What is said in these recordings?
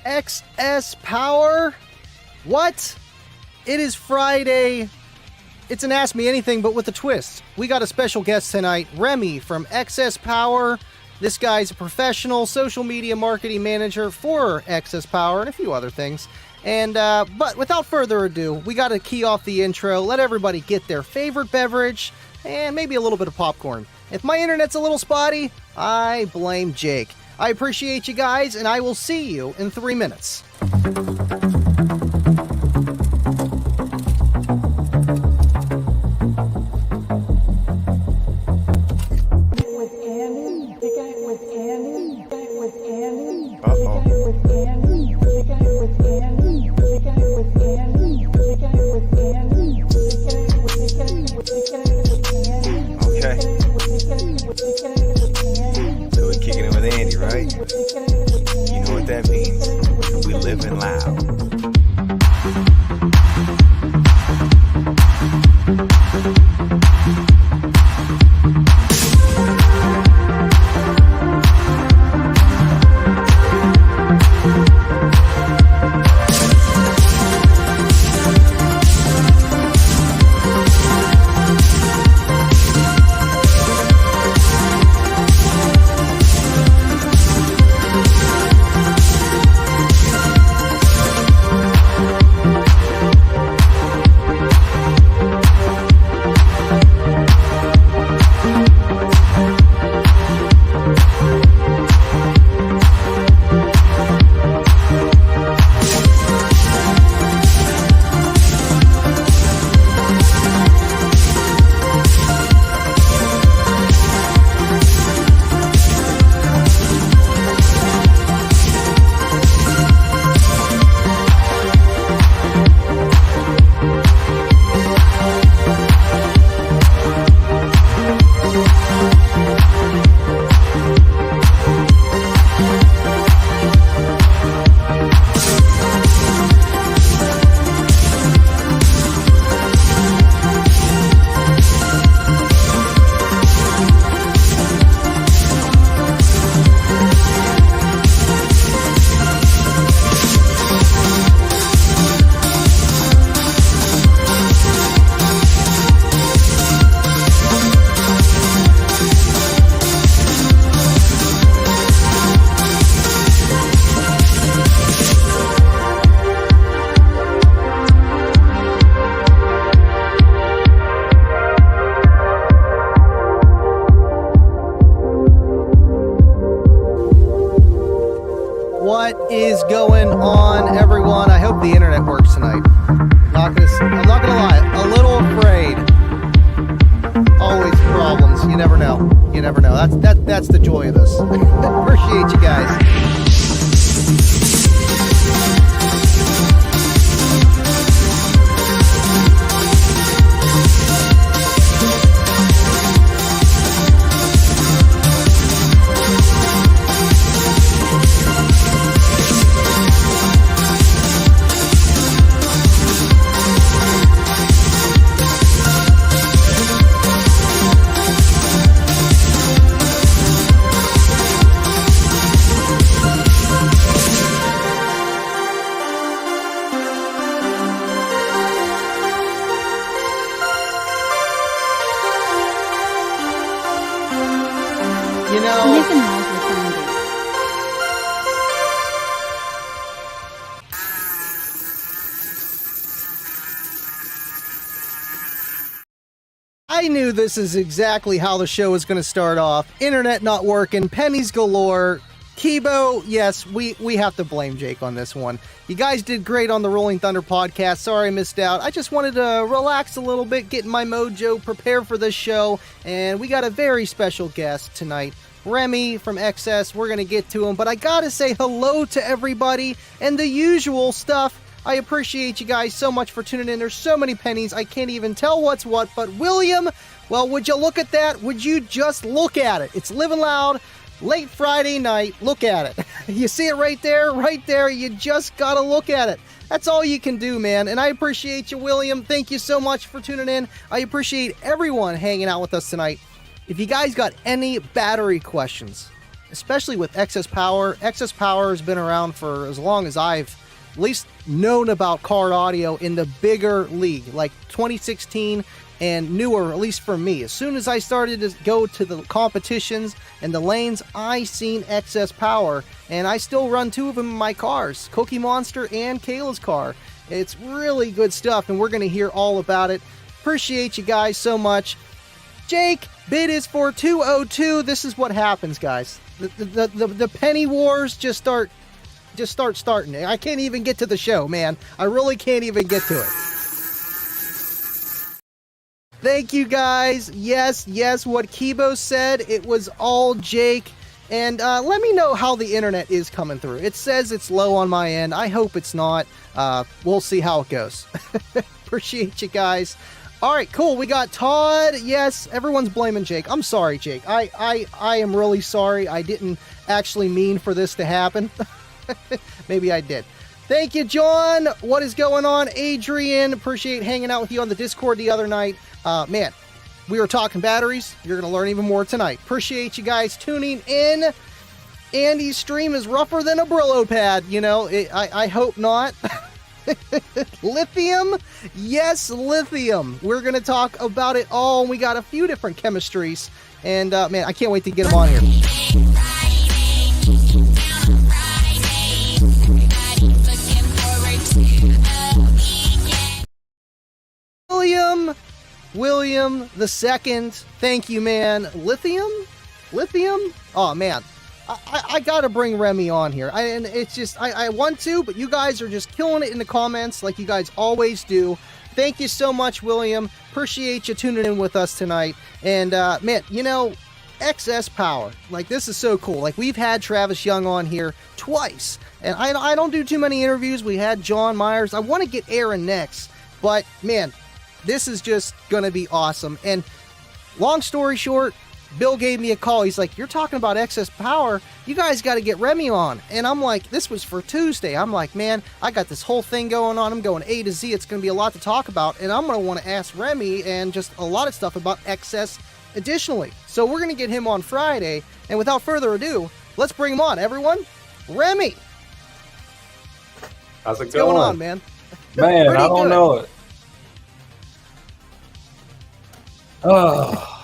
XS Power? What? It is Friday. It's an Ask Me Anything, but with a twist. We got a special guest tonight, Remy from XS Power. This guy's a professional social media marketing manager for XS Power and a few other things. And, but without further ado, we got to key off the intro, let everybody get their favorite beverage, and maybe a little bit of popcorn. If my internet's a little spotty, I blame Jake. I appreciate you guys, and I will see you in 3 minutes. So we're kicking it with Andy, right? You know what that means. We living loud. What is going on, everyone? I hope the internet works tonight. I'm not gonna lie, a little afraid. Always problems. You never know. You never know. That's the joy of this. Appreciate you guys. You know, I knew this is exactly how the show was going to start off. Internet not working, pennies galore. Kibo, yes, we have to blame Jake on this one. You guys did great on the Rolling Thunder podcast. Sorry I missed out. I just wanted to relax a little bit, get my mojo, prepare for this show, and we got a very special guest tonight. Remy from XS, we're going to get to him, but I gotta say hello to everybody and the usual stuff. I appreciate you guys so much for tuning in. There's so many pennies, I can't even tell what's what, but William, well, would you look at that? Would you just look at it? It's Living Loud, late Friday night. Look at it. You see it right there? Right there. You just gotta look at it. That's all you can do, man. And I appreciate you, William. Thank you so much for tuning in. I appreciate everyone hanging out with us tonight. If you guys got any battery questions, especially with Excess Power. Excess Power has been around for as long as I've at least known about car audio in the bigger league, like 2016 and newer, at least for me. As soon as I started to go to the competitions and the lanes, I seen Excess Power, and I still run 2 of them in my cars, Cookie Monster and Kayla's car. It's really good stuff, and we're going to hear all about it. Appreciate you guys so much. Jake, bid is for 202. This is what happens, guys. The penny wars just start starting. I can't even get to the show, man. I really can't even get to it. Thank you, guys. Yes, what Kibo said, it was all Jake. And let me know how the internet is coming through. It says it's low on my end. I hope it's not. We'll see how it goes. Appreciate you guys. All right, cool. We got Todd. Yes, everyone's blaming Jake. I'm sorry, Jake. I am really sorry. I didn't actually mean for this to happen. Maybe I did. Thank you, John. What is going on? Adrian, appreciate hanging out with you on the Discord the other night. Man, we were talking batteries. You're going to learn even more tonight. Appreciate you guys tuning in. Andy's stream is rougher than a Brillo pad. You know, I hope not. Lithium? Yes, lithium. We're going to talk about it all. We got a few different chemistries. And, man, I can't wait to get them on here. William the second. Thank you, man. Lithium? Oh, man. I gotta bring Remy on here. And it's just, I want to, but you guys are just killing it in the comments like you guys always do. Thank you so much, William. Appreciate you tuning in with us tonight. And, man, you know, Excess Power. Like, this is so cool. Like, we've had Travis Young on here twice. And I don't do too many interviews. We had John Myers. I want to get Aaron next. But, man, this is just going to be awesome. And long story short, Bill gave me a call. He's like, you're talking about Excess Power. You guys got to get Remy on. And I'm like, this was for Tuesday. I'm like, man, I got this whole thing going on. I'm going A to Z. It's going to be a lot to talk about. And I'm going to want to ask Remy and just a lot of stuff about Excess additionally. So we're going to get him on Friday. And without further ado, let's bring him on, everyone. Remy. How's it What's going on, man? Man, I don't know it. Oh.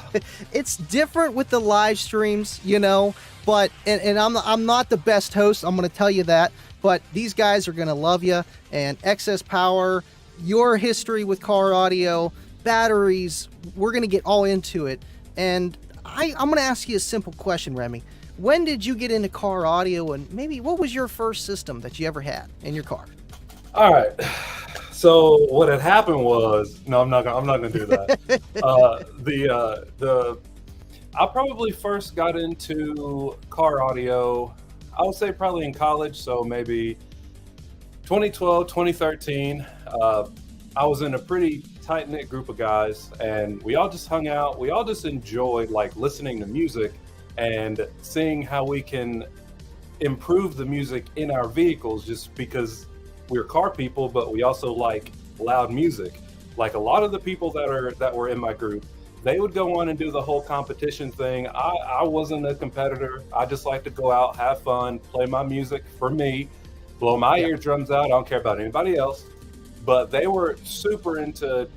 It's different with the live streams, you know, but and I'm not the best host, I'm going to tell you that, but these guys are going to love you. And Excess Power, your history with car audio, batteries, we're going to get all into it. And I'm going to ask you a simple question, Remy. When did you get into car audio, and maybe what was your first system that you ever had in your car? All right. So what had happened was, no, I'm not gonna do that. I probably first got into car audio, I would say probably in college. So maybe 2012, 2013. I was in a pretty tight knit group of guys, and we all just hung out. We all just enjoyed like listening to music and seeing how we can improve the music in our vehicles, just because we're car people, but we also like loud music. Like a lot of the people that were in my group, they would go on and do the whole competition thing. I wasn't a competitor. I just like to go out, have fun, play my music for me, blow my eardrums out. I don't care about anybody else. But they were super into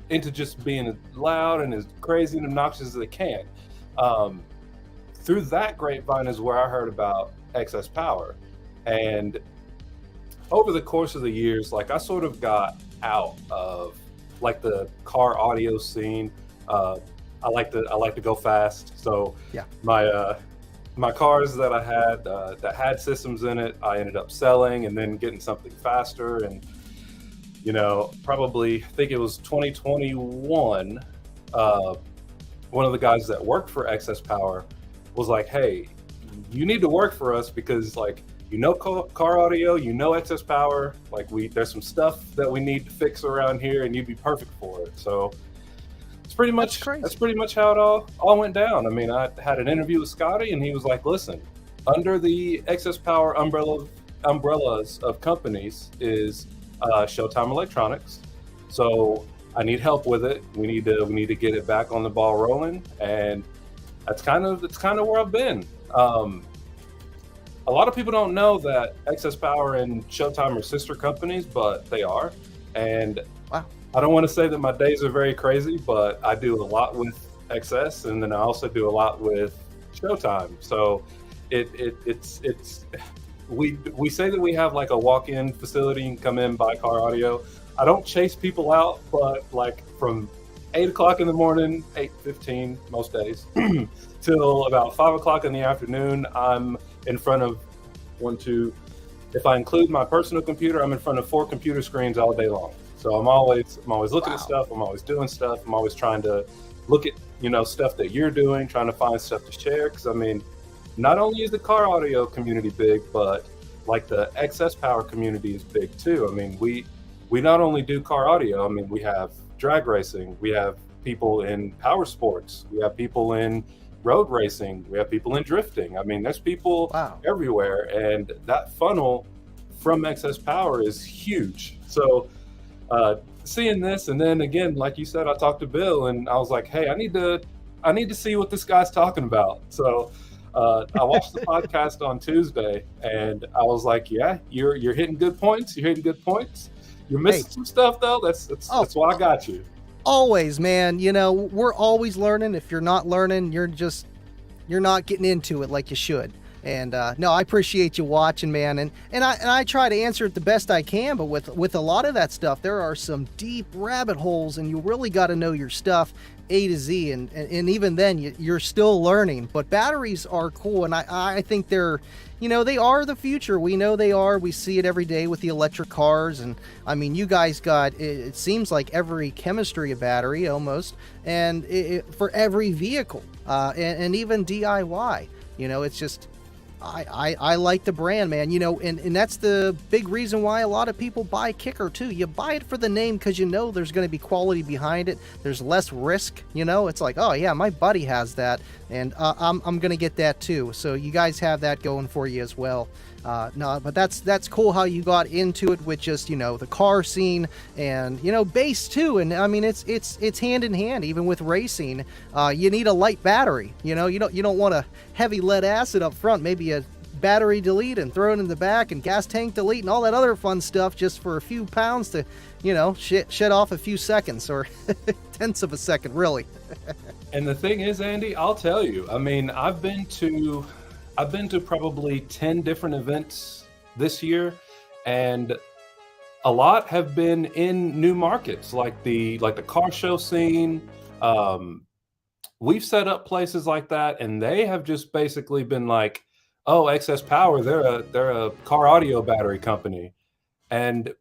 just being loud and as crazy and obnoxious as they can. Through that grapevine is where I heard about Excess Power. And over the course of the years, like I sort of got out of like the car audio scene. I like to go fast. So yeah, my cars that I had that had systems in it, I ended up selling and then getting something faster. And you know, probably think it was 2021. One of the guys that worked for Excess Power was like, "Hey, you need to work for us because like." You know car audio, you know Excess Power, like there's some stuff that we need to fix around here and you'd be perfect for it. So it's pretty much that's pretty much how it all went down. I mean, I had an interview with Scotty and he was like, listen, under the Excess Power umbrellas of companies is Showtime Electronics. So I need help with it. We need to get it back on the ball rolling. And that's kind of where I've been. A lot of people don't know that Excess Power and Showtime are sister companies, but they are. And Wow. I don't want to say that my days are very crazy, but I do a lot with XS, and then I also do a lot with Showtime. So it's we say that we have like a walk-in facility and come in, buy car audio. I don't chase people out, but like from 8 o'clock in the morning, 8:15 most days, till about 5 o'clock in the afternoon, I'm in front of if I include my personal computer, I'm in front of 4 computer screens all day long. So I'm always looking at stuff. I'm always doing stuff. I'm always trying to look at, stuff that you're doing, trying to find stuff to share. Because I mean, not only is the car audio community big, but like the XS Power community is big too. I mean, we not only do car audio. I mean, we have drag racing. We have people in power sports. We have people in road racing. We have people in drifting. I mean, there's people everywhere, and that funnel from XS Power is huge. So seeing this, and then again, like you said, I talked to Bill, and I was like, hey, I need to see what this guy's talking about. So I watched the podcast on Tuesday, and I was like, yeah, you're hitting good points. You're hitting good points. You're missing some stuff though. That's why I got you. Always, man. We're always learning. If you're not learning, you're not getting into it like you should. And no, I appreciate you watching, man. And I try to answer it the best I can. But with a lot of that stuff, there are some deep rabbit holes, and you really got to know your stuff A to Z. And even then, you're still learning. But batteries are cool, and I think they're, they are the future. We know they are. We see it every day with the electric cars. And I mean, you guys got, it seems like every chemistry of battery almost, and for every vehicle, and even DIY. It's just, I like the brand, man. And that's the big reason why a lot of people buy Kicker too. You buy it for the name because there's going to be quality behind it. There's less risk. It's like, oh yeah, my buddy has that, and I'm going to get that too. So you guys have that going for you as well. No, but that's cool how you got into it with just the car scene and bass too. And I mean it's hand in hand. Even with racing, you need a light battery. You don't want a heavy lead acid up front. Maybe a battery delete and throw it in the back, and gas tank delete and all that other fun stuff just for a few pounds to shed off a few seconds or tenths of a second, really. And the thing is, Andy, I'll tell you, I mean, I've been to probably 10 different events this year, and a lot have been in new markets, like the car show scene. We've set up places like that, and they have just basically been like, oh, XS Power, they're a car audio battery company. And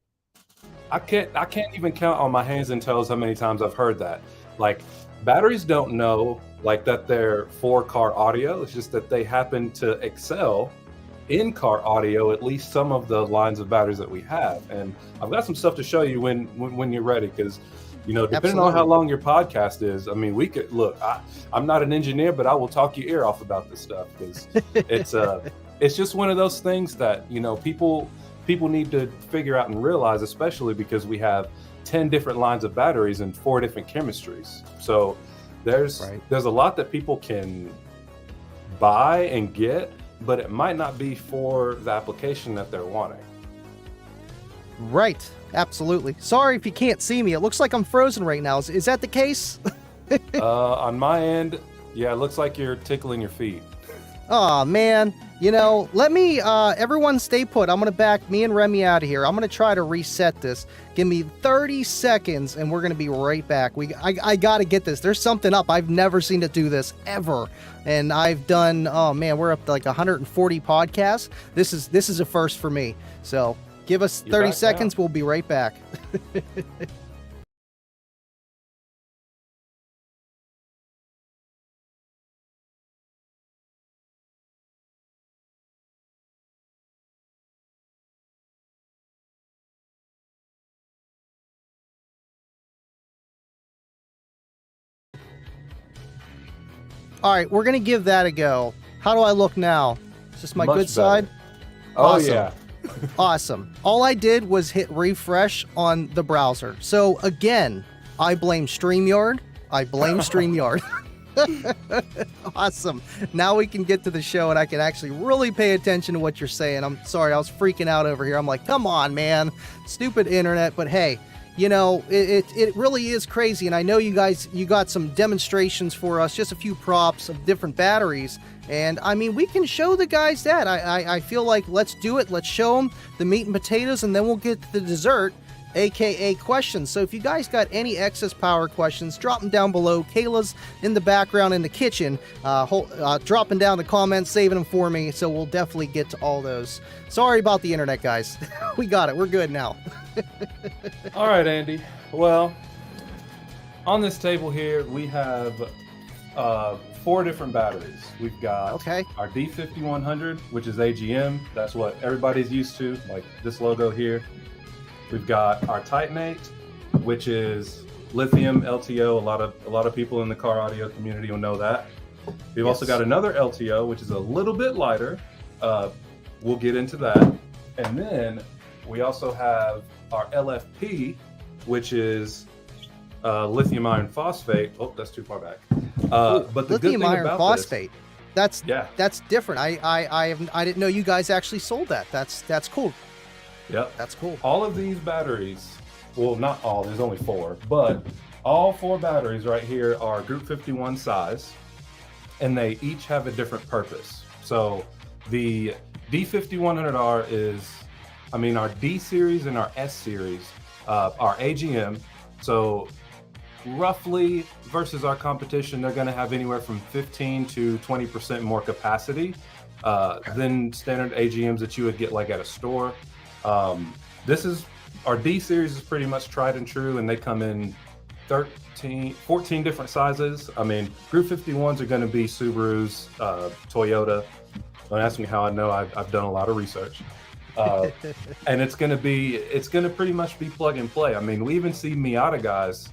I can't even count on my hands and toes how many times I've heard that. Like, batteries don't know like that they're for car audio. It's just that they happen to excel in car audio, at least some of the lines of batteries that we have. And I've got some stuff to show you when you're ready, because depending Absolutely. on how long your podcast is, I mean, we could look. I'm not an engineer, but I will talk your ear off about this stuff, because it's just one of those things that people need to figure out and realize, especially because we have 10 different lines of batteries and 4 different chemistries. So there's a lot that people can buy and get, but it might not be for the application that they're wanting. Right. Absolutely. Sorry if you can't see me. It looks like I'm frozen right now. Is that the case? On my end, yeah, it looks like you're tickling your feet. Oh, man. Let me, everyone stay put. I'm going to back me and Remy out of here. I'm going to try to reset this. Give me 30 seconds, and we're going to be right back. I got to get this. There's something up. I've never seen it do this, ever. And I've done, oh, man, we're up to like 140 podcasts. This is a first for me. So give us 30 seconds. We'll be right back. All right, we're going to give that a go. How do I look now? Is this my Much good better. side? Oh, Awesome. yeah. Awesome. All I did was hit refresh on the browser. So again, I blame StreamYard. Awesome. Now we can get to the show and I can actually really pay attention to what you're saying. I'm sorry, I was freaking out over here. I'm like, come on, man. Stupid internet. But hey, you know, it really is crazy. And I know you got some demonstrations for us, just a few props of different batteries. And I mean, we can show the guys that. I feel like let's do it. Let's show them the meat and potatoes, and then we'll get to the dessert, aka questions. So if you guys got any excess power questions, drop them down below. Kayla's in the background in the kitchen, dropping down the comments, saving them for me, so we'll definitely get to all those. Sorry about the internet, guys. We got it. We're good now. All right, Andy. Well, on this table here, we have 4 different batteries. We've got our D5100, which is AGM. That's what everybody's used to, like this logo here. We've got our Titanate, which is lithium LTO. A lot of people in the car audio community will know that. We've also got another LTO, which is a little bit lighter. We'll get into that. And then we also have our LFP, which is lithium iron phosphate. Oh, that's too far back. But the lithium good thing iron about phosphate. This, that's different. I didn't know you guys actually sold that. That's cool. Yep. That's cool. All of these batteries, well, not all, there's only 4, but all 4 batteries right here are Group 51 size, and they each have a different purpose. So the D5100R is, our D series and our S series are AGM. So roughly versus our competition, they're going to have anywhere from 15 to 20% more capacity than standard AGMs that you would get like at a store. This is our D series is pretty much tried and true, and they come in 14 different sizes. Group 51s are going to be Subarus, Toyota. Don't ask me how I know. I've done a lot of research. And it's going to pretty much be plug and play. We even see Miata guys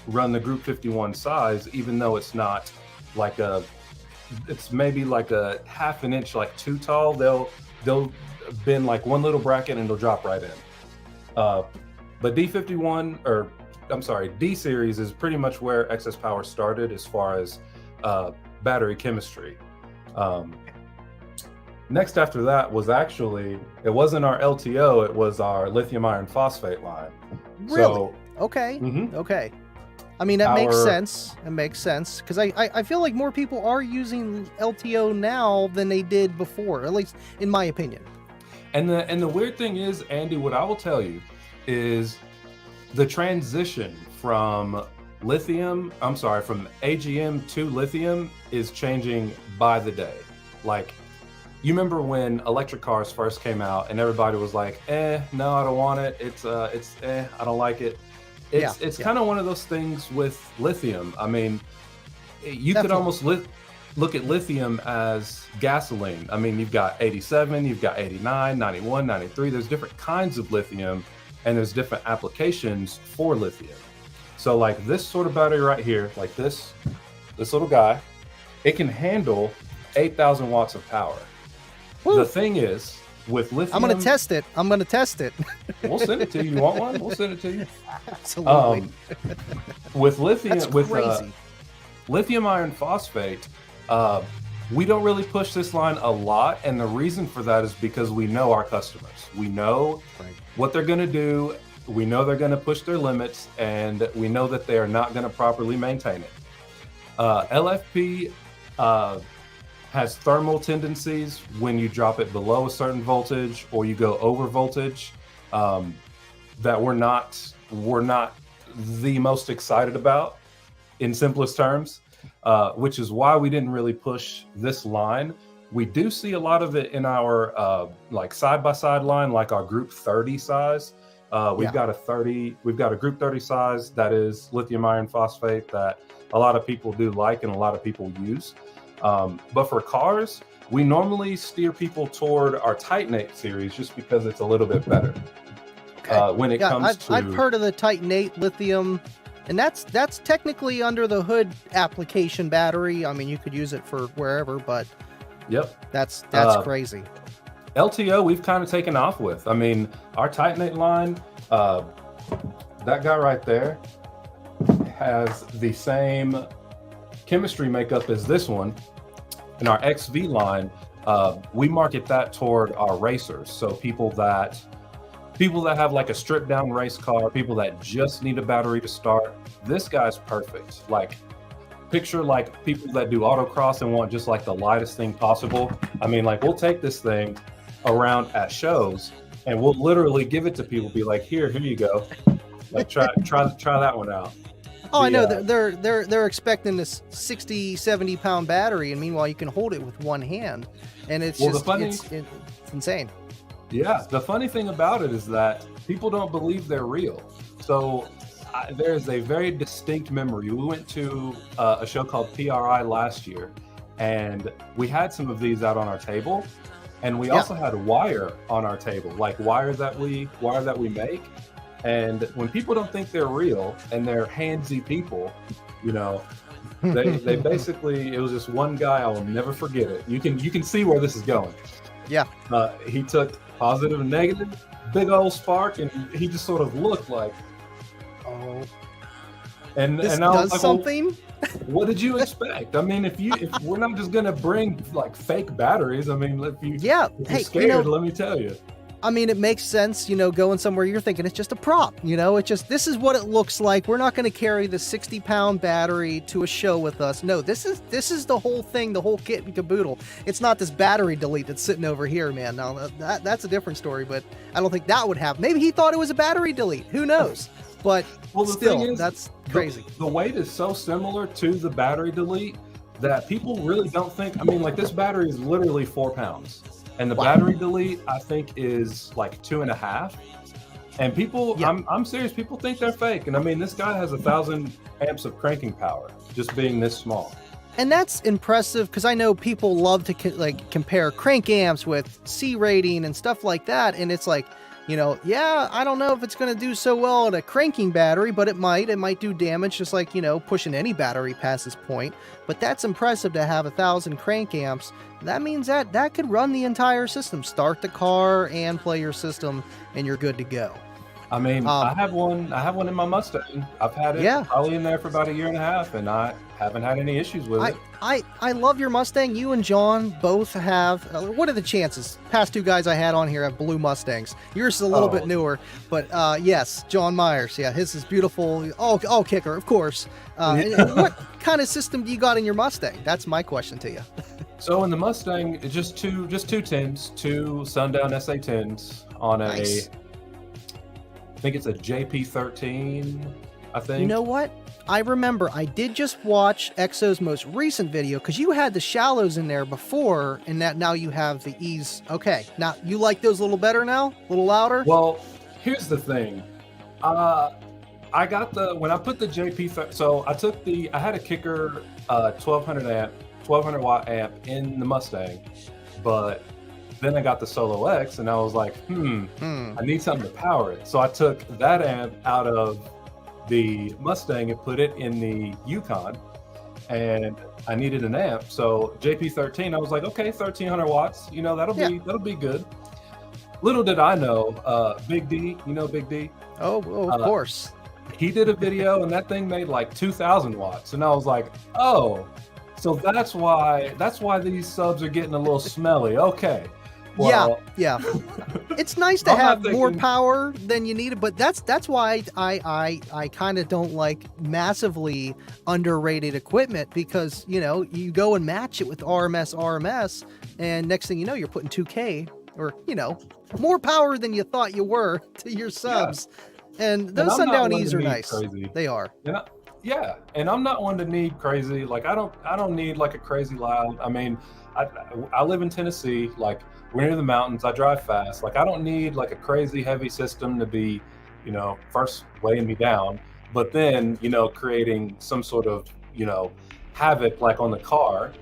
run the Group 51 size, even though it's not like it's maybe like a half an inch, like too tall. They'll bend like one little bracket and they'll drop right in. But D51, or I'm sorry, D series is pretty much where excess power started as far as battery chemistry. Next after that was actually, it wasn't our LTO, it was our lithium iron phosphate line. Really? So, okay. Mhm. Okay. That makes sense. It makes sense because I feel like more people are using LTO now than they did before, at least in my opinion. And the weird thing is, Andy, what I will tell you is the transition from AGM to lithium is changing by the day. Like, you remember when electric cars first came out and everybody was like, no, I don't want it. I don't like it. It's kind of one of those things with lithium. You could almost look at lithium as gasoline. You've got 87, you've got 89, 91, 93. There's different kinds of lithium, and there's different applications for lithium. So like this sort of battery right here, like this little guy, it can handle 8,000 watts of power. Woo. The thing is, with lithium... I'm going to test it. We'll send it to you. You want one? We'll send it to you. Absolutely. With lithium, That's crazy. Lithium iron phosphate, we don't really push this line a lot, and the reason for that is because we know our customers. We know what they're going to do. We know they're going to push their limits, and we know that they are not going to properly maintain it. LFP has thermal tendencies when you drop it below a certain voltage or you go over voltage that we're not the most excited about, in simplest terms, which is why we didn't really push this line. We do see a lot of it in our like side-by-side line, like our Group 30 size. We've got a Group 30 size that is lithium iron phosphate that a lot of people do like and a lot of people use. But for cars, we normally steer people toward our Titanate series just because it's a little bit better. When it comes to... I've heard of the Titanate lithium, and that's technically under the hood application battery. You could use it for wherever, but that's crazy. LTO, we've kind of taken off with. Our Titanate line, that guy right there has the same chemistry makeup as this one. In our XV line, we market that toward our racers. So people that have like a stripped down race car, people that just need a battery to start. This guy's perfect. Like, picture like people that do autocross and want just like the lightest thing possible. I mean, like, we'll take this thing around at shows and we'll literally give it to people, be like, here you go. Like, try that one out. Oh, I know. They're expecting this 60, 70 pound battery, and meanwhile you can hold it with one hand, and it's it's insane. Yeah, the funny thing about it is that people don't believe they're real. So there's a very distinct memory. We went to a show called PRI last year, and we had some of these out on our table, and we also had wire on our table, like wire that we make. And when people don't think they're real and they're handsy people, you know, they basically, it was just one guy, I will never forget it. You can see where this is going. Yeah. He took positive and negative, big old spark, and he just sort of looked like, oh. And this and I was does like, something? Well, what did you expect? I mean, if we're not just gonna bring like fake batteries, I mean, if you're scared, let me tell you. I mean, it makes sense, going somewhere you're thinking it's just a prop, it's just, this is what it looks like. We're not going to carry the 60-pound battery to a show with us. No, this is the whole thing, the whole kit and caboodle. It's not this battery delete that's sitting over here, man. Now, that's a different story, but I don't think that would happen. Maybe he thought it was a battery delete. Who knows? But still, that's crazy. The weight is so similar to the battery delete that people really don't think, I mean, like, this battery is literally 4 pounds. And the battery delete, I think, is like 2.5. And people, I'm serious, people think they're fake. And I mean, this guy has 1,000 amps of cranking power, just being this small. And that's impressive, because I know people love to compare crank amps with C rating and stuff like that. And it's like, I don't know if it's going to do so well at a cranking battery, but it might do damage, just like, pushing any battery past this point. But that's impressive to have 1,000 crank amps. That means that could run the entire system, start the car and play your system, and you're good to go. I mean, I have one in my Mustang. I've had it probably in there for about 1.5 years, and I haven't had any issues with it. I love your Mustang. You and John both have. What are the chances? Past two guys I had on here have blue Mustangs. Yours is a little bit newer, but yes, John Myers. Yeah, his is beautiful. All kicker, of course. And what kind of system do you got in your Mustang? That's my question to you. So in the Mustang, it's just two 10s, two Sundown SA10s on nice. I think it's a JP13, I think. You know what? I remember I did just watch EXO's most recent video, because you had the shallows in there before, and now you have the E's. Okay, now you like those a little better now? A little louder? Well, here's the thing. I got when I put the JP, so I had a kicker 1200 watt amp in the Mustang, but then I got the Solo X, and I was like, I need something to power it. So I took that amp out of the Mustang and put it in the Yukon, and I needed an amp. So JP13, I was like, okay, 1,300 watts, that'll be good. Little did I know, Big D, Big D? Oh, of course. He did a video, and that thing made like 2,000 watts, and I was like, oh, so that's why these subs are getting a little smelly. Okay. Well, yeah. It's nice to have more power than you need, but that's why I kind of don't like massively underrated equipment, because you go and match it with RMS, and next thing you know, you're putting 2K or more power than you thought you were to your subs. And those Sundown E's are nice. Crazy. They are. Yeah, and I'm not one to need crazy. Like, I don't need like a crazy loud. I mean, I live in Tennessee. Like, we're near the mountains. I drive fast. Like, I don't need like a crazy heavy system to be, first weighing me down, but then creating some sort of havoc like on the car.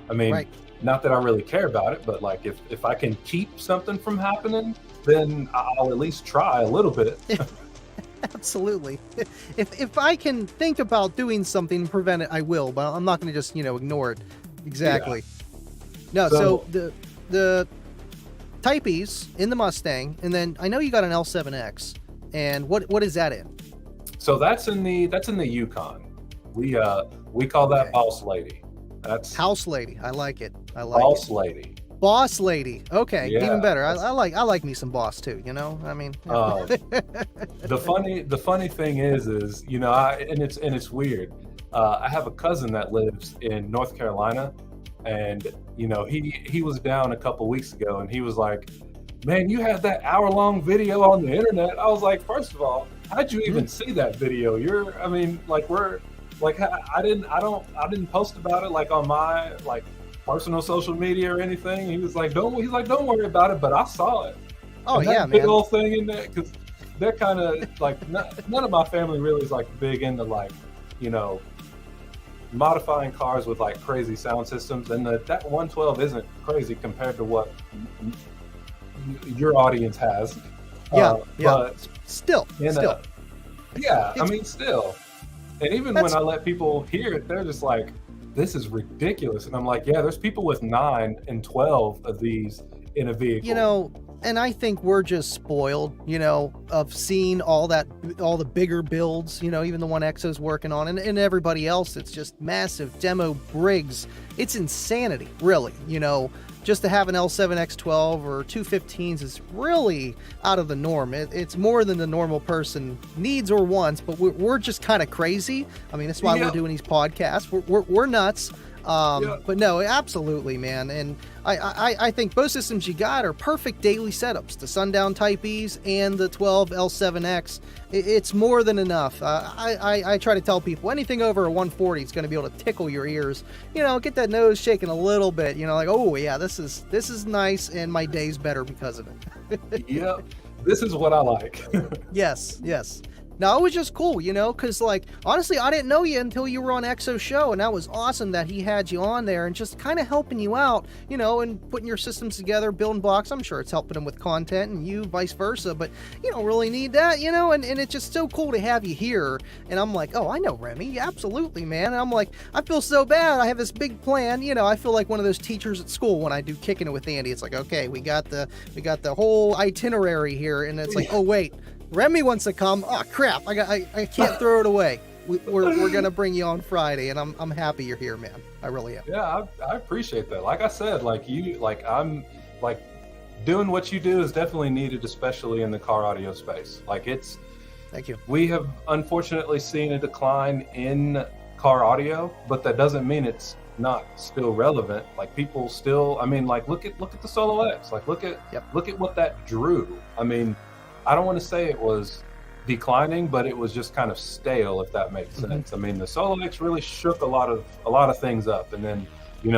I mean, not that I really care about it, but like if I can keep something from happening, then I'll at least try a little bit. Absolutely. If I can think about doing something to prevent it, I will, but I'm not going to just, ignore it. Exactly. Yeah. No, so the Type E's in the Mustang, and then I know you got an L7X, and what is that in? So that's in the Yukon. We call that Okay. boss lady. That's House lady. I like it. I like boss it. lady. Boss lady. Okay, Yeah. even better. I like me some boss too. You know, I mean, Um, the funny thing is and it's weird. I have a cousin that lives in North Carolina, and he was down a couple weeks ago, and he was like, "Man, you had that hour-long video on the internet." I was like, "First of all, how'd you even see that video? I didn't post about it like on my like personal social media or anything." He's like, "Don't worry about it," but I saw it. oh And that yeah, big man. old thing in there, because they're kind of like none of my family really is like big into like modifying cars with like crazy sound systems, and that 112 isn't crazy compared to what your audience has. Yeah, yeah. But Still. yeah, I It's- mean, still, and even That's- when I let people hear it, they're just like, "This is ridiculous," and I'm like, "Yeah, there's people with 9 and 12 of these in a vehicle." And I think we're just spoiled, of seeing all the bigger builds, even the one Exo's working on, and everybody else. It's just massive demo rigs. It's insanity, really. Just to have an L7X12 or 215s is really out of the norm. It's more than the normal person needs or wants, but we're just kind of crazy. I mean, that's why we're doing these podcasts. We're nuts. But no, absolutely, man. And I think both systems you got are perfect daily setups. The Sundown Type E's and the 12 L7X. It's more than enough. I try to tell people anything over a 140 is going to be able to tickle your ears. Get that nose shaking a little bit. Like, oh yeah, this is nice, and my day's better because of it. Yep, this is what I like. Yes. No, it was just cool, because, like, honestly, I didn't know you until you were on Exo's show, and that was awesome that he had you on there and just kind of helping you out, and putting your systems together, building blocks. I'm sure it's helping him with content, and you vice versa, but you don't really need that, and it's just so cool to have you here. And I'm like, oh, I know Remy, absolutely, man. And I'm like, I feel so bad. I have this big plan, I feel like one of those teachers at school when I do Kicking It with Andy. It's like, okay, we got the whole itinerary here, and it's like, oh wait, Remy wants to come. Oh crap! I can't throw it away. We're gonna bring you on Friday, and I'm happy you're here, man. I really am. Yeah, I appreciate that. Like I said, I'm like doing what you do is definitely needed, especially in the car audio space. Thank you. We have unfortunately seen a decline in car audio, but that doesn't mean it's not still relevant. Like people still, I mean, like look at the Solo X. Like look at what that drew. I mean, I don't want to say it was declining, but it was just kind of stale, if that makes sense. I mean, the Solo X really shook a lot of things up, and then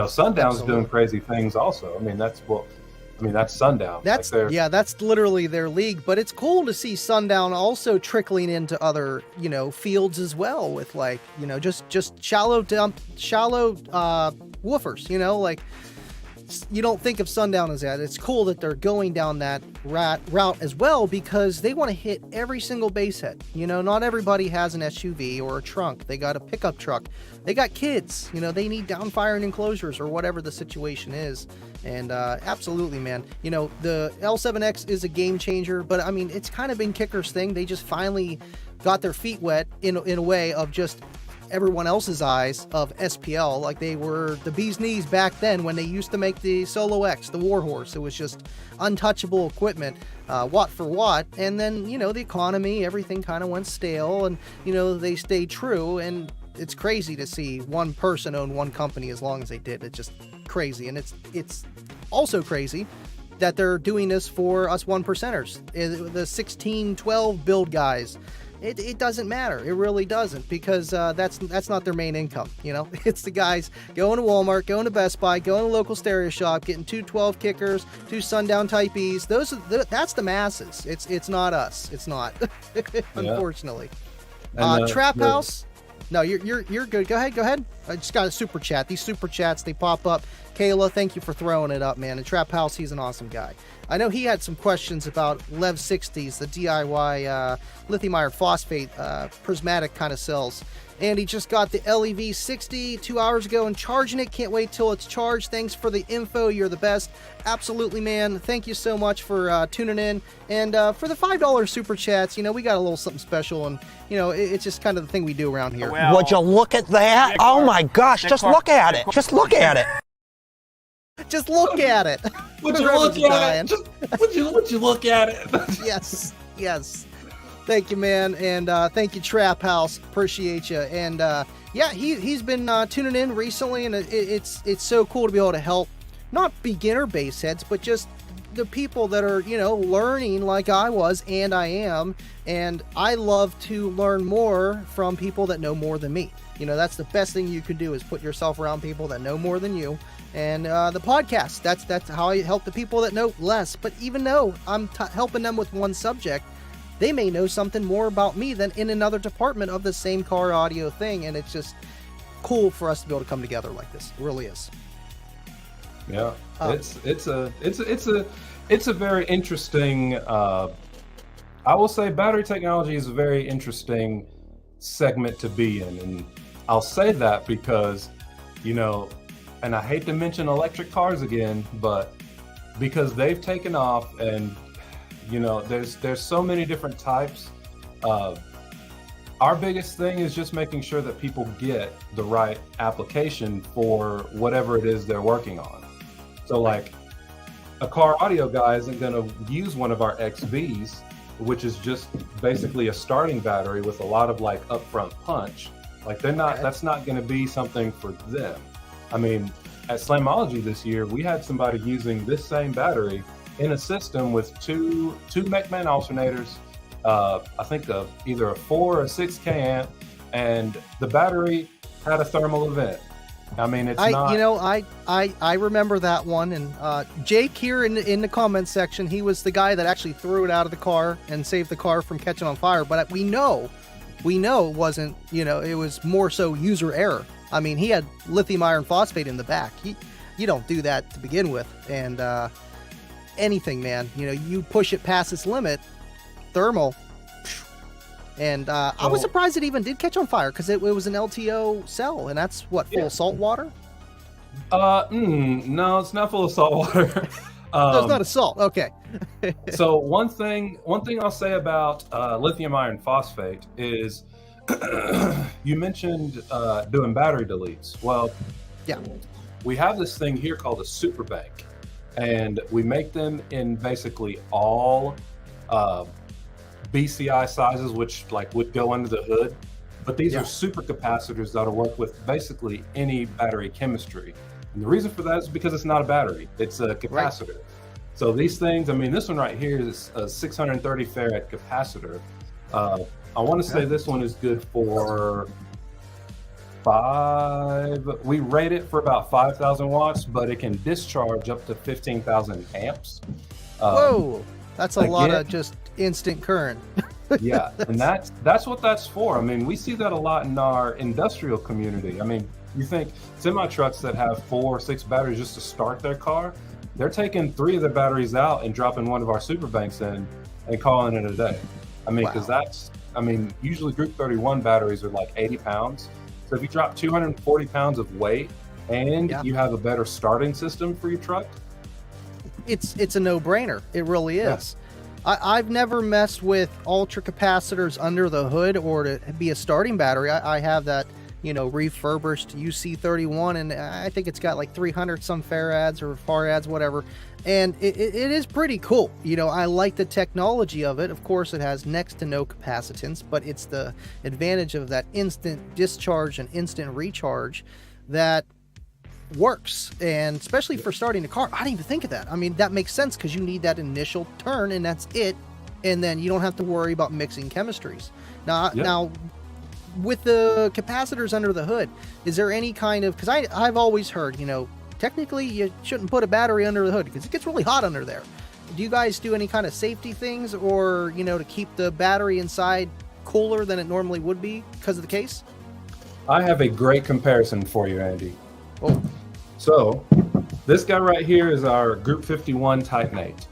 Sundown's doing crazy things also. I mean, that's Sundown. That's that's literally their league. But it's cool to see Sundown also trickling into other fields as well, with like just shallow woofers. Like, you don't think of Sundown as that. It's cool that they're going down that route as well, because they want to hit every single base head. Not everybody has an SUV or a trunk. They got a pickup truck. They got kids. They need downfiring enclosures or whatever the situation is. And absolutely, man. The L7X is a game changer, but I mean, it's kind of been Kicker's thing. They just finally got their feet wet in a way of just everyone else's eyes of SPL, like they were the bee's knees back then when they used to make the Solo X, the Warhorse. It was just untouchable equipment, watt for watt. And then, the economy, everything kind of went stale, and, they stayed true. And it's crazy to see one person own one company as long as they did. It's just crazy. And it's also crazy that they're doing this for us 1%ers, the 16-12 build guys. It doesn't matter. It really doesn't, because that's not their main income. It's the guys going to Walmart, going to Best Buy, going to local stereo shop, getting 2 12 kickers, 2 Sundown Type E's. That's the masses. It's not us. It's not. Unfortunately. Trap House. No, you're good. Go ahead. I just got a super chat. These super chats, they pop up Kayla, thank you for throwing it up, man. And Trap House, he's an awesome guy. I know he had some questions about Lev 60s, the DIY lithium iron phosphate prismatic kind of cells. And he just got the LEV 60 2 hours ago and charging it. Can't wait till it's charged. Thanks for the info. You're the best. Absolutely, man. Thank you so much for tuning in. And for the $5 super chats, we got a little something special. And, it's just kind of the thing we do around here. Well, would you look at that? Oh my gosh, just look at it. Just look at it. Just look at it. Would you look at it? Would you look at it? Yes. Thank you, man, and thank you, Trap House. Appreciate you. And he's been tuning in recently, and it's so cool to be able to help not beginner bass heads, but just the people that are learning like I was and I am. And I love to learn more from people that know more than me. That's the best thing you can do is put yourself around people that know more than you. And the podcast, that's how I help the people that know less. But even though I'm helping them with one subject, they may know something more about me than in another department of the same car audio thing. And it's just cool for us to be able to come together like this. It really is. Yeah, it's a very interesting. I will say battery technology is a very interesting segment to be in, and I'll say that because, and I hate to mention electric cars again, but because they've taken off and there's so many different types. Our biggest thing is just making sure that people get the right application for whatever it is they're working on. So like a car audio guy isn't going to use one of our XVs, which is just basically a starting battery with a lot of like upfront punch. Like that's not going to be something for them. I mean, at Slamology this year, we had somebody using this same battery in a system with two McMahon alternators, I think either a 4 or 6K amp, and the battery had a thermal event. I mean, I remember that one, and Jake here in the comments section, he was the guy that actually threw it out of the car and saved the car from catching on fire. But we know it wasn't, it was more so user error. I mean, he had lithium iron phosphate in the back. You don't do that to begin with, and anything, man, you push it past its limit, thermal. And I was surprised it even did catch on fire because it was an LTO cell, and that's full of salt water. No, it's not full of salt water. No, it's not a salt. Okay. So one thing I'll say about lithium iron phosphate is you mentioned doing battery deletes. Well, yeah, we have this thing here called a super bank, and we make them in basically all BCI sizes, which would go under the hood. But these are super capacitors that'll work with basically any battery chemistry. And the reason for that is because it's not a battery, it's a capacitor. Right. So these things, I mean, this one right here is a 630 farad capacitor. I want to say this one is good for we rate it for about 5,000 watts, but it can discharge up to 15,000 amps. Whoa, that's a lot of just instant current. Yeah, and that's what that's for. I mean, we see that a lot in our industrial community. I mean, you think semi-trucks that have 4 or 6 batteries just to start their car, they're taking 3 of their batteries out and dropping one of our super banks in and calling it a day. I mean, because usually Group 31 batteries are like 80 pounds. So if you drop 240 pounds of weight and you have a better starting system for your truck, it's a no-brainer. It really is. I've never messed with ultra capacitors under the hood or to be a starting battery. I have that, refurbished UC31, and I think it's got like 300 some farads or farads, whatever. And it is pretty cool. I like the technology of it. Of course, it has next to no capacitance, but it's the advantage of that instant discharge and instant recharge that works. And especially for starting a car, I didn't even think of that. I mean, that makes sense because you need that initial turn and that's it. And then you don't have to worry about mixing chemistries. Now, with the capacitors under the hood, is there any kind of, because I've always heard, technically you shouldn't put a battery under the hood because it gets really hot under there. Do you guys do any kind of safety things or, to keep the battery inside cooler than it normally would be because of the case? I have a great comparison for you, Andy. Oh. So This guy right here is our Group 51 titanate.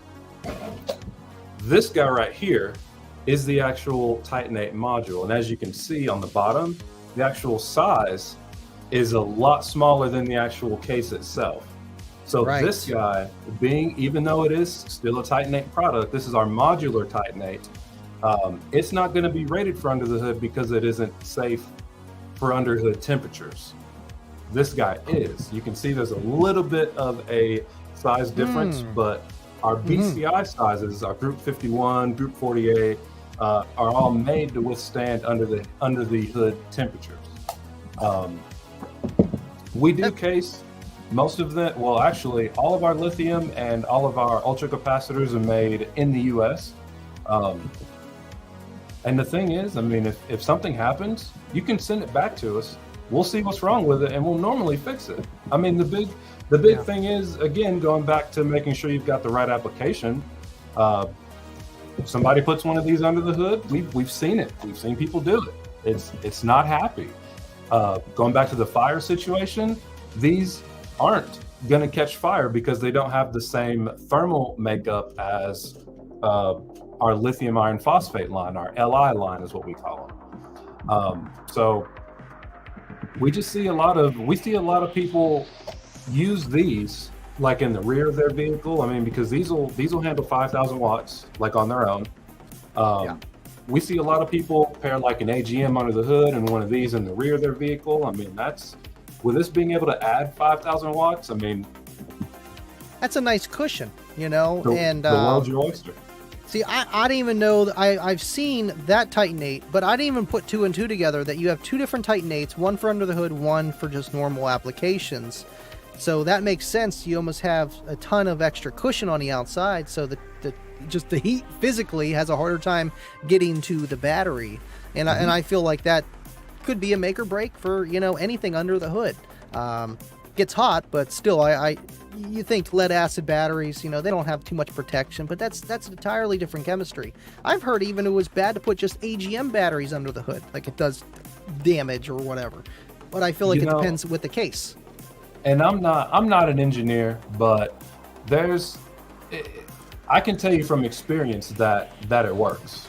This guy right here is the actual titanate module. And as you can see on the bottom, the actual size is a lot smaller than the actual case itself. So this guy, even though it is still a titanate product, this is our modular titanate. It's not going to be rated for under the hood because it isn't safe for under hood temperatures. This guy is. You can see there's a little bit of a size difference, but our BCI sizes, our Group 51, Group 48, are all made to withstand under the hood temperatures. We do case most of them. Well, actually, all of our lithium and all of our ultra capacitors are made in the U.S. And the thing is, I mean, if something happens, you can send it back to us. We'll see what's wrong with it, and we'll normally fix it. I mean, the big thing is, again, going back to making sure you've got the right application. If somebody puts one of these under the hood, we've seen it. We've seen people do it. It's not happy. Going back to the fire situation, these aren't going to catch fire because they don't have the same thermal makeup as our lithium iron phosphate line, our Li line is what we call them. So we see a lot of people use these like in the rear of their vehicle. I mean, because these will handle 5,000 watts like on their own. We see a lot of people pair like an AGM under the hood and one of these in the rear of their vehicle. I mean, with this being able to add 5,000 watts, I mean, that's a nice cushion, you know. The world's your oyster. See, I didn't even know I've seen that titanate, but I didn't even put two and two together that you have two different titanates, one for under the hood, one for just normal applications. So that makes sense. You almost have a ton of extra cushion on the outside, so just the heat physically has a harder time getting to the battery. And I feel like that could be a make or break for, you know, anything under the hood. Gets hot, but still, you think lead acid batteries, you know, they don't have too much protection, but that's an entirely different chemistry. I've heard even it was bad to put just AGM batteries under the hood, like it does damage or whatever. But I feel like it depends with the case. And I'm not an engineer, but I can tell you from experience that it works.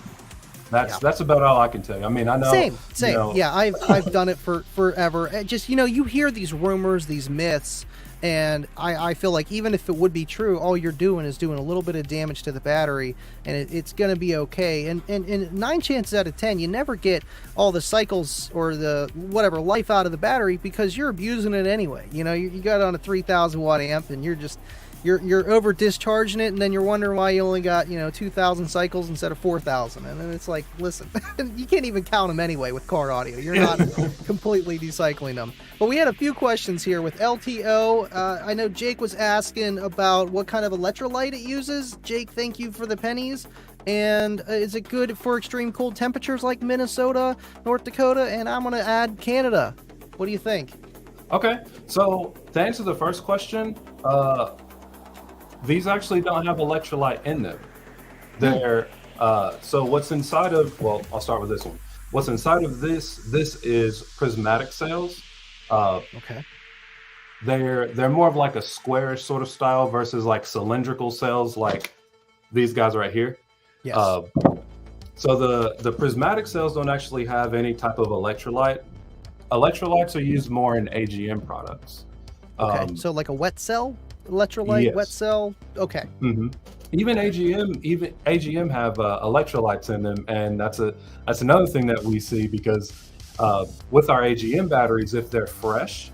That's about all I can tell you. I mean, I know. Same. You know, yeah, I've done it for forever. Just, you know, you hear these rumors, these myths, and I feel like even if it would be true, all you're doing is doing a little bit of damage to the battery, and it's going to be okay. And 9 chances out of 10, you never get all the cycles or the whatever life out of the battery because you're abusing it anyway. You know, you got on a 3,000 watt amp, and you're over discharging it, and then you're wondering why you only got, you know, 2,000 cycles instead of 4,000. And then it's like, listen, you can't even count them anyway with car audio. You're not completely decycling them. But we had a few questions here with LTO. I know Jake was asking about what kind of electrolyte it uses. Jake, thank you for the pennies. And is it good for extreme cold temperatures like Minnesota, North Dakota, and I'm going to add Canada? What do you think? Okay, so to answer the first question, these actually don't have electrolyte in them. They're so what's inside of, well, I'll start with this one. What's inside of this is prismatic cells. Okay. They're more of like a squarish sort of style versus like cylindrical cells like these guys right here. Yes. So the prismatic cells don't actually have any type of electrolyte. Electrolytes are used more in AGM products. Okay, so like a wet cell electrolyte, yes. Wet cell. Okay. Mm-hmm. Even AGM have electrolytes in them, and that's another thing that we see because with our AGM batteries, if they're fresh,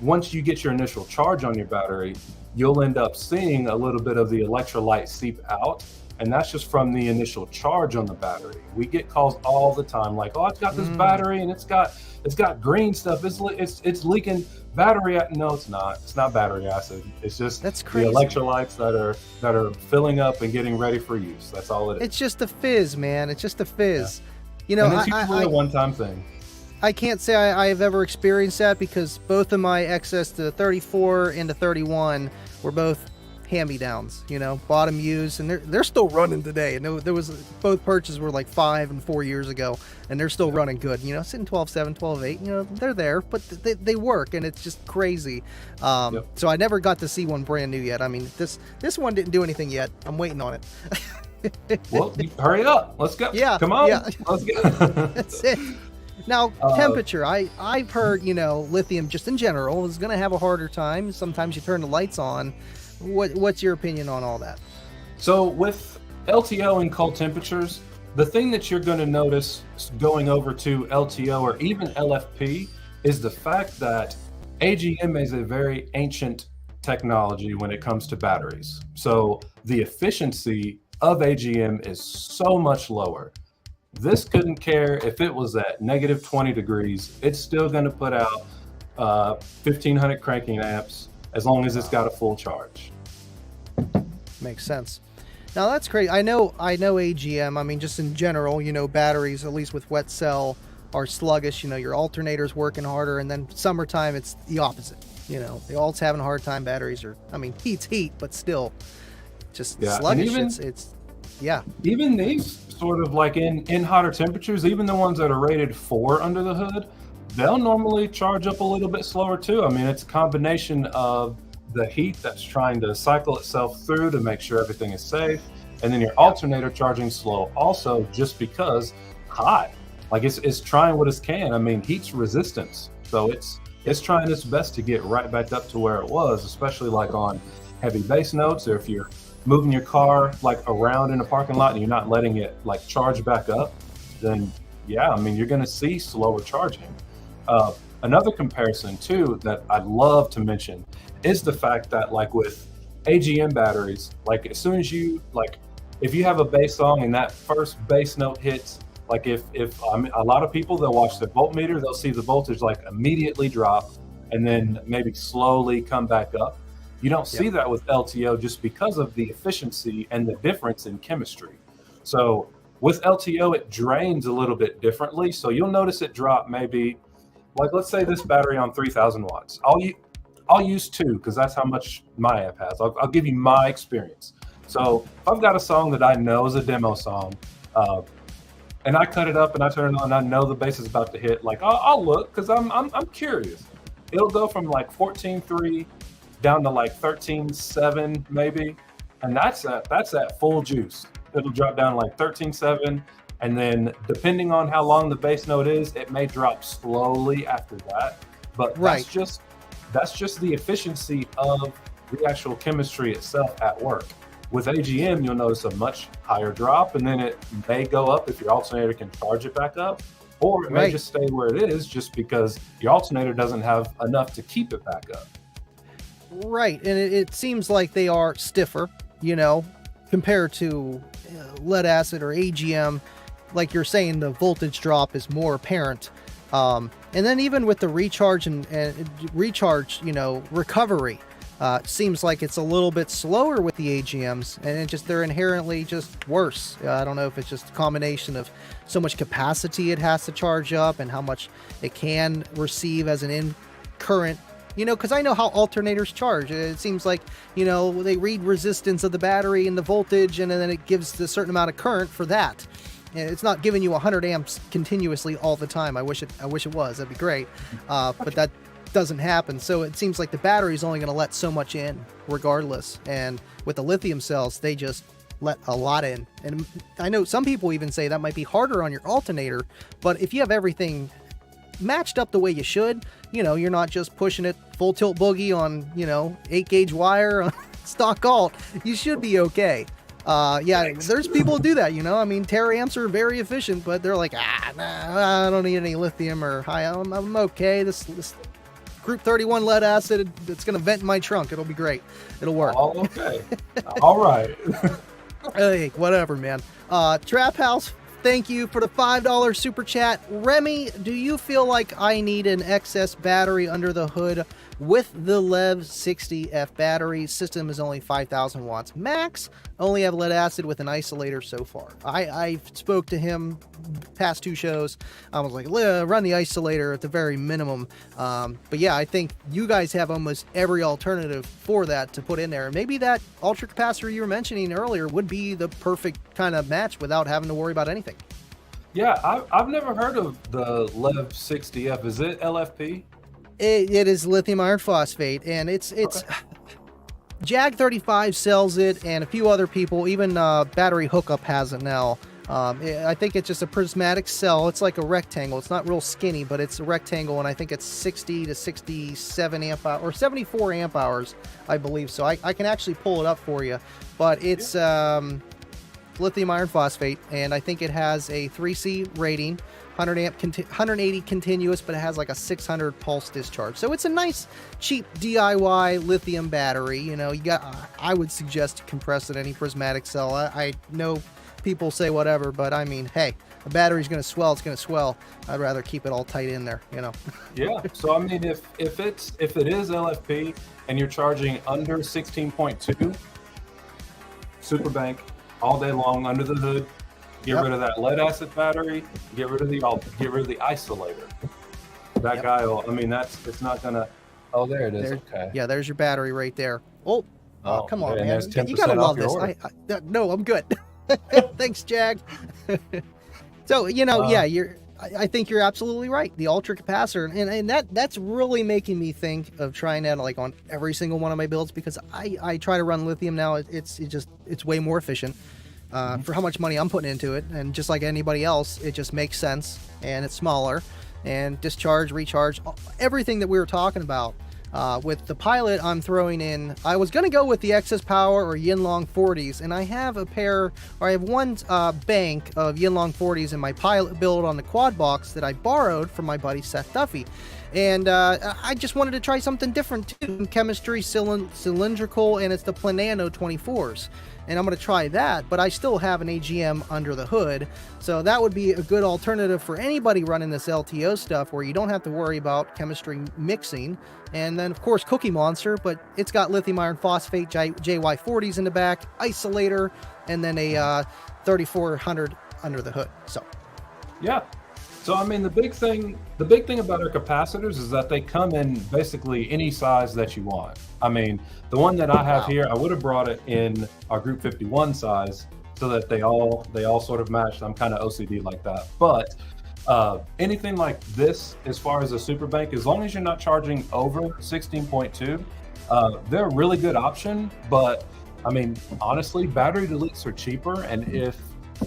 once you get your initial charge on your battery, you'll end up seeing a little bit of the electrolyte seep out, and that's just from the initial charge on the battery. We get calls all the time like, "Oh, it's got this battery, and it's got green stuff. It's leaking battery." No, it's not. It's not battery acid. It's just that's crazy. The electrolytes that are filling up and getting ready for use. That's all it is. It's just a fizz, man. It's just a fizz. Yeah. You know, and it's usually a one-time thing. I can't say I've ever experienced that because both of my XS to 34 and to 31 were both hand-me-downs, bought them used, and they're still running today. And there was both purchases were like 5 and 4 years ago, and they're still running good. Sitting 12.7, 12.8. They're there, but they work, and it's just crazy. So I never got to see one brand new yet. I mean, this one didn't do anything yet. I'm waiting on it. Well, hurry up. Let's go. Yeah. Come on. Yeah. Let's go. That's it. Now, temperature. I've heard, lithium just in general is going to have a harder time. Sometimes you turn the lights on. What's your opinion on all that? So with LTO and cold temperatures, the thing that you're going to notice going over to LTO or even LFP is the fact that AGM is a very ancient technology when it comes to batteries. So the efficiency of AGM is so much lower. This couldn't care if it was at negative 20 degrees. It's still going to put out 1,500 cranking amps as long as it's got a full charge. Makes sense. Now that's great. I know AGM. I mean, just in general, batteries, at least with wet cell, are sluggish. Your alternator's working harder, and then summertime it's the opposite. The alt's having a hard time. Batteries are, heat's heat, but still, just sluggish. Even these sort of like in hotter temperatures, even the ones that are rated 4 under the hood, they'll normally charge up a little bit slower too. I mean, it's a combination of the heat that's trying to cycle itself through to make sure everything is safe, and then your alternator charging slow also just because hot. Like it's trying what it can. I mean, heat's resistance, so it's trying its best to get right back up to where it was, especially like on heavy bass notes, or if you're moving your car like around in a parking lot and you're not letting it like charge back up, then you're going to see slower charging. Another comparison too that I'd love to mention is the fact that like with AGM batteries, like as soon as if you have a bass song and that first bass note hits, like if a lot of people, they'll watch the voltmeter, they'll see the voltage like immediately drop and then maybe slowly come back up. You don't see that with LTO just because of the efficiency and the difference in chemistry. So with LTO, it drains a little bit differently. So you'll notice it drop maybe, like let's say this battery on 3,000 watts. I'll use 2 because that's how much my app has. I'll give you my experience. So if I've got a song that I know is a demo song, and I cut it up and I turn it on, and I know the bass is about to hit, like I'll look because I'm curious. It'll go from like 14.3 down to like 13.7 maybe, and that's at full juice. It'll drop down like 13.7, and then depending on how long the bass note is, it may drop slowly after that. But that's just the efficiency of the actual chemistry itself at work. With AGM, you'll notice a much higher drop, and then it may go up if your alternator can charge it back up, or it may just stay where it is just because your alternator doesn't have enough to keep it back up. Right, and it seems like they are stiffer, compared to lead acid or AGM. Like you're saying, the voltage drop is more apparent. And then even with the recharge and recharge, recovery, seems like it's a little bit slower with the AGMs, and they're inherently just worse. I don't know if it's just a combination of so much capacity it has to charge up and how much it can receive as an in current. Because I know how alternators charge. It seems like, they read resistance of the battery and the voltage, and then it gives a certain amount of current for that. And it's not giving you 100 amps continuously all the time. I wish it was. That'd be great. But that doesn't happen. So it seems like the battery is only going to let so much in regardless. And with the lithium cells, they just let a lot in. And I know some people even say that might be harder on your alternator, but if you have everything matched up the way you should, you're not just pushing it full tilt boogie on, 8 gauge wire on stock alt, you should be okay. There's people who do that, teraamps are very efficient, but they're like, I don't need any lithium, or I'm okay. This group 31 lead acid, it's going to vent in my trunk. It'll be great. It'll work. Oh, okay. All right. Hey, whatever, man. Trap House, thank you for the $5 super chat. Remy, do you feel like I need an excess battery under the hood With the LEV 60F battery, system is only 5,000 watts max. Only have lead acid with an isolator so far. I spoke to him past 2 shows. I was like, run the isolator at the very minimum. But yeah, I think you guys have almost every alternative for that to put in there. Maybe that ultra capacitor you were mentioning earlier would be the perfect kind of match without having to worry about anything. Yeah, I've never heard of the LEV 60F. Is it LFP? It is lithium iron phosphate, and it's Okay. Jag 35 sells it, and a few other people, even Battery Hookup has it now. I think it's just a prismatic cell. It's like a rectangle. It's not real skinny, but it's a rectangle, and I think it's 60 to 67 amp hour or 74 amp hours, I believe. So I can actually pull it up for you, but it's lithium iron phosphate, and I think it has a 3C rating. 100 amp 180 continuous, but it has like a 600 pulse discharge. So it's a nice cheap DIY lithium battery. You know, I would suggest to compress it any prismatic cell. I know people say whatever, but I mean, hey, a battery's going to swell, it's going to swell. I'd rather keep it all tight in there, you know. Yeah. So I mean, if it is LFP and you're charging under 16.2, super bank all day long under the hood. Get rid of that lead acid battery. Get rid of the isolator. That guy will. I mean, it's not gonna. Oh, there it is. Okay. Yeah, there's your battery right there. Oh, come on, and man. there's You gotta 10% love off your this. order. No, I'm good. Thanks, Jag. So, you know, I think you're absolutely right. The ultra capacitor, and that's really making me think of trying that like on every single one of my builds, because I try to run lithium now. It's way more efficient. For how much money I'm putting into it, and just like anybody else, it just makes sense, and it's smaller, and discharge, recharge, everything that we were talking about. With the Pilot, I'm throwing in, I was going to go with the Excess Power or Yinlong 40s, and I have one bank of Yinlong 40s in my Pilot build on the quad box that I borrowed from my buddy Seth Duffy. And I just wanted to try something different too. Chemistry cylindrical, and it's the Planano 24s. And I'm going to try that, but I still have an AGM under the hood. So that would be a good alternative for anybody running this LTO stuff, where you don't have to worry about chemistry mixing. And then, of course, Cookie Monster, but it's got lithium iron phosphate JY40s in the back, isolator, and then a 3400 under the hood. So, yeah. So I mean, the big thing about our capacitors is that they come in basically any size that you want. I mean, the one that I have here, I would have brought it in our Group 51 size so that they all sort of matched. I'm kind of OCD like that. But anything like this, as far as a super bank, as long as you're not charging over 16.2, they're a really good option. But I mean, honestly, battery deletes are cheaper, and if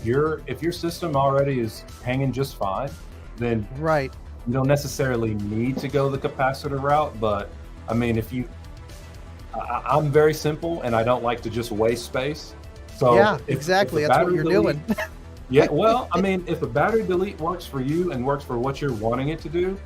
your system already is hanging just fine, then right, you don't necessarily need to go the capacitor route. But I mean, I'm very simple, and I don't like to just waste space. So yeah, exactly, that's what you're doing. Yeah, well, I mean, if a battery delete works for you and works for what you're wanting it to do,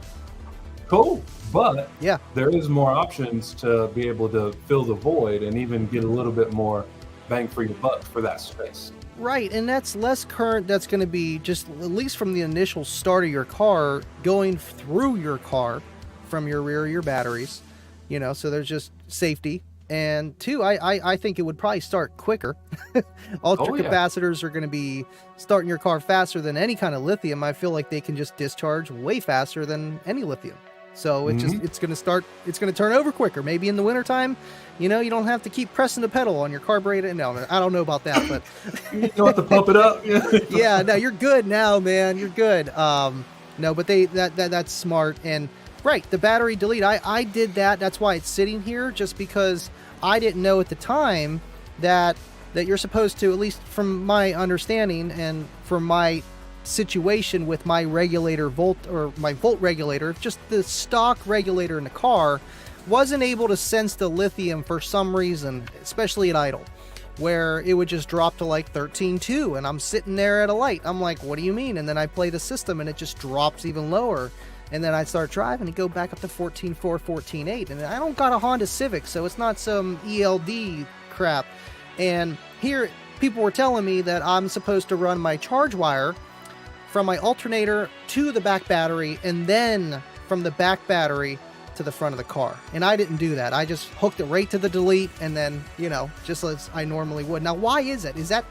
cool. But yeah, there is more options to be able to fill the void and even get a little bit more bang for your buck for that space. Right, and that's less current. That's going to be just, at least from the initial start of your car, going through your car from your rear of your batteries, you know, so there's just safety. And two, I think it would probably start quicker. Ultra capacitors are going to be starting your car faster than any kind of lithium. I feel like they can just discharge way faster than any lithium. So it's going to turn over quicker. Maybe in the wintertime, you know, you don't have to keep pressing the pedal on your carburetor. No, I don't know about that, but you don't have to pump it up. Yeah, no, you're good now, man. You're good. No, but that's smart. And right, the battery delete, I did that. That's why it's sitting here, just because I didn't know at the time that you're supposed to, at least from my understanding and from my situation with my volt regulator, just the stock regulator in the car wasn't able to sense the lithium for some reason, especially at idle, where it would just drop to like 13.2, and I'm sitting there at a light. I'm like, what do you mean? And then I play the system and it just drops even lower. And then I start driving and go back up to 14.4, 14.8. And I don't got a Honda Civic, so it's not some ELD crap. And here, people were telling me that I'm supposed to run my charge wire from my alternator to the back battery, and then from the back battery to the front of the car. And I didn't do that. I just hooked it right to the delete and then, just as I normally would. Now, why is it? Is that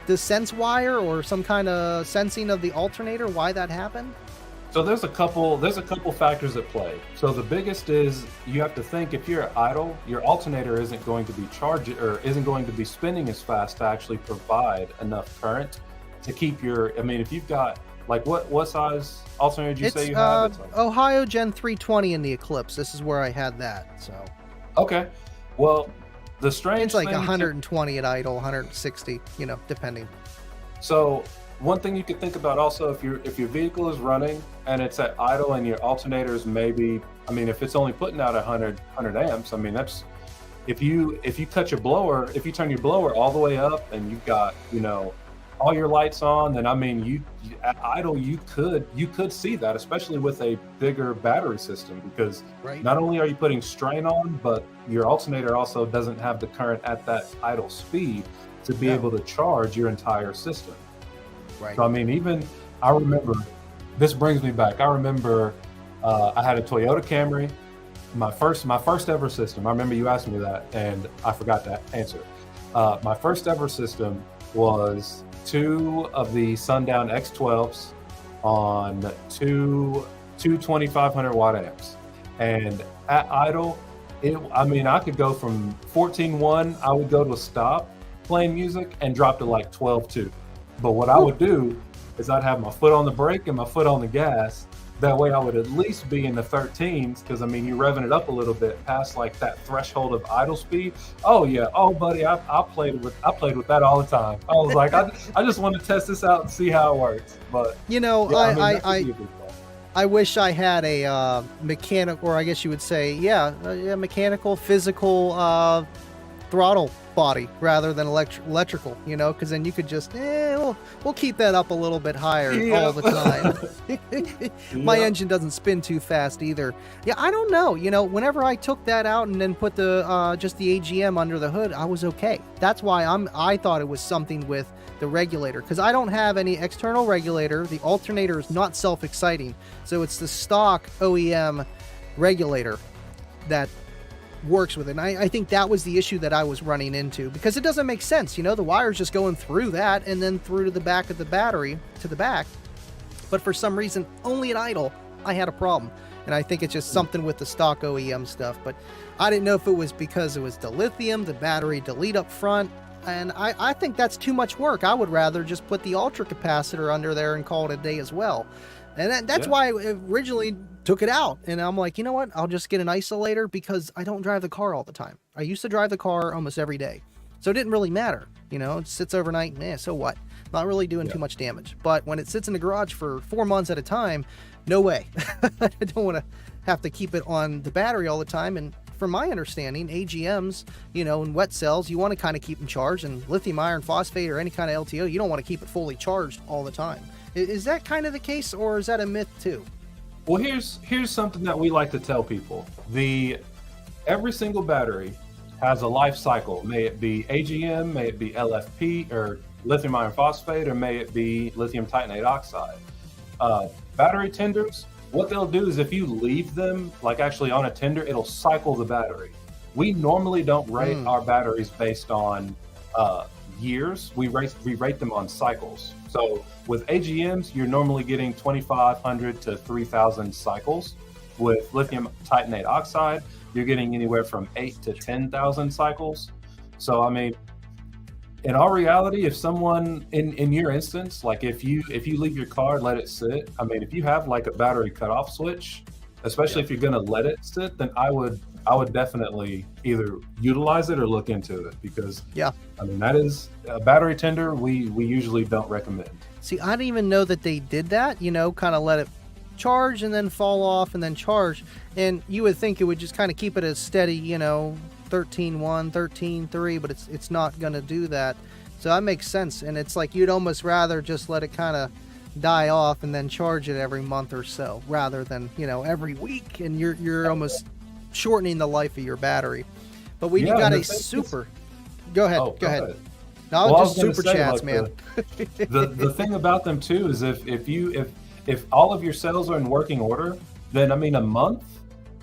the sense wire or some kind of sensing of the alternator? Why that happened? So there's a couple factors at play. So the biggest is you have to think if you're idle, your alternator isn't going to be charged or isn't going to be spinning as fast to actually provide enough current to keep your, if you've got, like what size alternator did you say you have? It's Ohio Gen 320 in the Eclipse. This is where I had that, so. Okay. Well, the strange it's like thing 120 at idle, 160, depending. So one thing you could think about also, if your vehicle is running and it's at idle and your alternator is maybe, if it's only putting out 100 amps, that's, if you cut your blower, if you turn your blower all the way up and you've got, all your lights on, then you at idle you could see that, especially with a bigger battery system, because not only are you putting strain on, but your alternator also doesn't have the current at that idle speed to be able to charge your entire system. Right. So even I remember, this brings me back. I remember I had a Toyota Camry, my first ever system. I remember you asked me that and I forgot to answer. My first ever system was 2 of the Sundown X12s on two 2500 watt amps, and at idle, I could go from 14.1, I would go to a stop playing music and drop to like 12.2. But what I would do is I'd have my foot on the brake and my foot on the gas. That way I would at least be in the 13s, because you're revving it up a little bit past like that threshold of idle speed. Oh yeah, oh buddy, I played with that all the time. I was like, I just want to test this out and see how it works. But I wish I had a mechanical, or I guess you would say, mechanical, physical throttle body rather than electrical, because then you could just we'll keep that up a little bit higher all the time. My engine doesn't spin too fast either. I don't know, whenever I took that out and then put the just the AGM under the hood, I was okay. That's why I thought it was something with the regulator, because I don't have any external regulator. The alternator is not self-exciting, so it's the stock OEM regulator that works with it. And I think that was the issue that I was running into, because it doesn't make sense. The wire's just going through that and then through to the back of the battery to the back. But for some reason, only at idle, I had a problem. And I think it's just something with the stock OEM stuff. But I didn't know if it was because it was the lithium, the battery delete up front. And I think that's too much work. I would rather just put the ultra capacitor under there and call it a day as well. And that's why I originally took it out. And I'm like, you know what? I'll just get an isolator, because I don't drive the car all the time. I used to drive the car almost every day. So it didn't really matter. It sits overnight. So what? Not really doing too much damage. But when it sits in the garage for 4 months at a time, no way. I don't want to have to keep it on the battery all the time. And from my understanding, AGMs, and wet cells, you want to kind of keep them charged. And lithium iron phosphate or any kind of LTO, you don't want to keep it fully charged all the time. Is that kind of the case, or is that a myth too? Well, here's something that we like to tell people. Every single battery has a life cycle. May it be AGM, may it be LFP or lithium iron phosphate, or may it be lithium titanate oxide. Battery tenders, what they'll do is if you leave them, like actually on a tender, it'll cycle the battery. We normally don't rate our batteries based on years. We rate them on cycles. So with AGMs, you're normally getting 2,500 to 3,000 cycles. With lithium titanate oxide, you're getting anywhere from 8 to 10,000 cycles. So in all reality, if someone in your instance, like if you leave your car, let it sit. If you have like a battery cutoff switch, especially if you're going to let it sit, then I would definitely either utilize it or look into it, because that is a battery tender we usually don't recommend. See, I didn't even know that they did that, kind of let it charge and then fall off and then charge. And you would think it would just kind of keep it as steady, 13.1, 13.3, but it's not going to do that. So that makes sense. And it's like you'd almost rather just let it kind of die off and then charge it every month or so, rather than, every week. And you're almost shortening the life of your battery. But we got a super. Go ahead. Go ahead. No, just super chats, man. The thing about them too is if all of your cells are in working order, then a month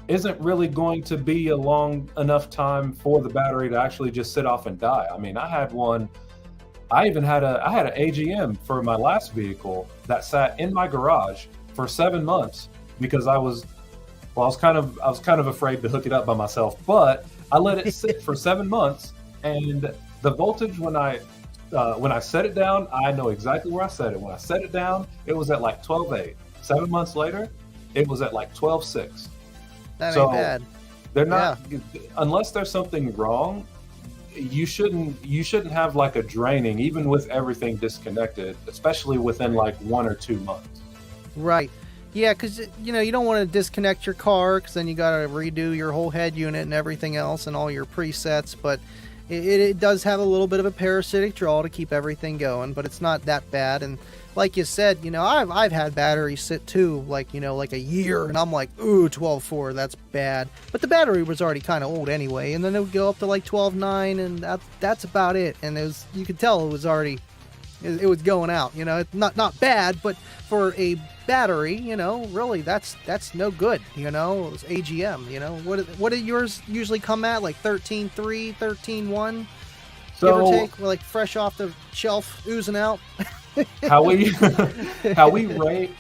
isn't really going to be a long enough time for the battery to actually just sit off and die. I mean, I had one. I even had an AGM for my last vehicle that sat in my garage for 7 months because I was kind of afraid to hook it up by myself, but I let it sit for 7 months, and the voltage when I set it down, I know exactly where I set it. When I set it down, it was at like 12.8. 7 months later, it was at like 12.6. That ain't bad. They're not, unless there's something wrong. You shouldn't have like a draining, even with everything disconnected, especially within like 1 or 2 months. Right. Yeah, because you don't want to disconnect your car, because then you got to redo your whole head unit and everything else and all your presets. But it does have a little bit of a parasitic draw to keep everything going, but it's not that bad. And like you said, I've had batteries sit too, like a year, and I'm like, ooh, 12.4, that's bad. But the battery was already kind of old anyway, and then it would go up to like 12.9, and that's about it. And you could tell it was already, it was going out. It's not bad, but for a battery, really that's no good. It was AGM. What did yours usually come at? Like 13.3, 13.1, give or take, like fresh off the shelf, oozing out. how we rate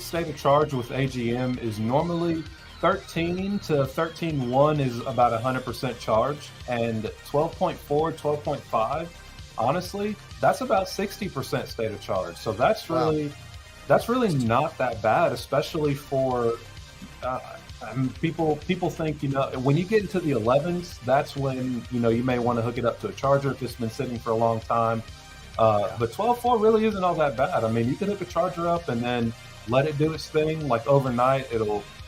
state of charge with AGM is normally 13 to 13.1 is about 100% charge, and 12.4, 12.5, honestly, that's about 60% state of charge. So that's really not that bad, especially for people think, when you get into the 11s, that's when you may want to hook it up to a charger if it's been sitting for a long time. But 12.4 really isn't all that bad. I mean, you can hook a charger up and then let it do its thing. Like overnight,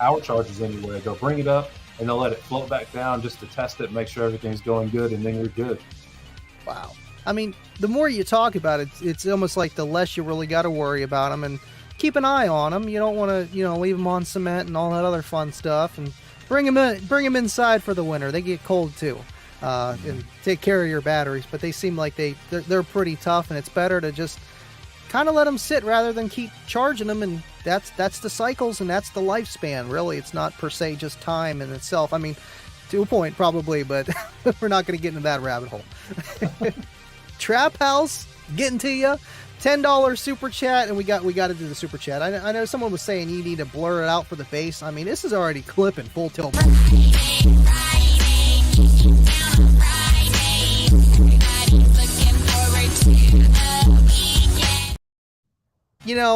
our chargers anyway, they'll bring it up and they'll let it float back down just to test it, make sure everything's going good, and then you're good. Wow. I mean, the more you talk about it, it's almost like the less you really got to worry about them, and keep an eye on them. You don't want to, leave them on cement and all that other fun stuff, and bring them inside for the winter. They get cold too. And take care of your batteries, but they seem like they're pretty tough, and it's better to just kind of let them sit rather than keep charging them. And that's the cycles, and that's the lifespan. Really, it's not per se just time in itself. I mean, to a point probably, but we're not going to get into that rabbit hole. Trap House getting to you. $10 super chat, and we got to do the super chat. I know someone was saying you need to blur it out for the bass. I mean, this is already clipping full tilt.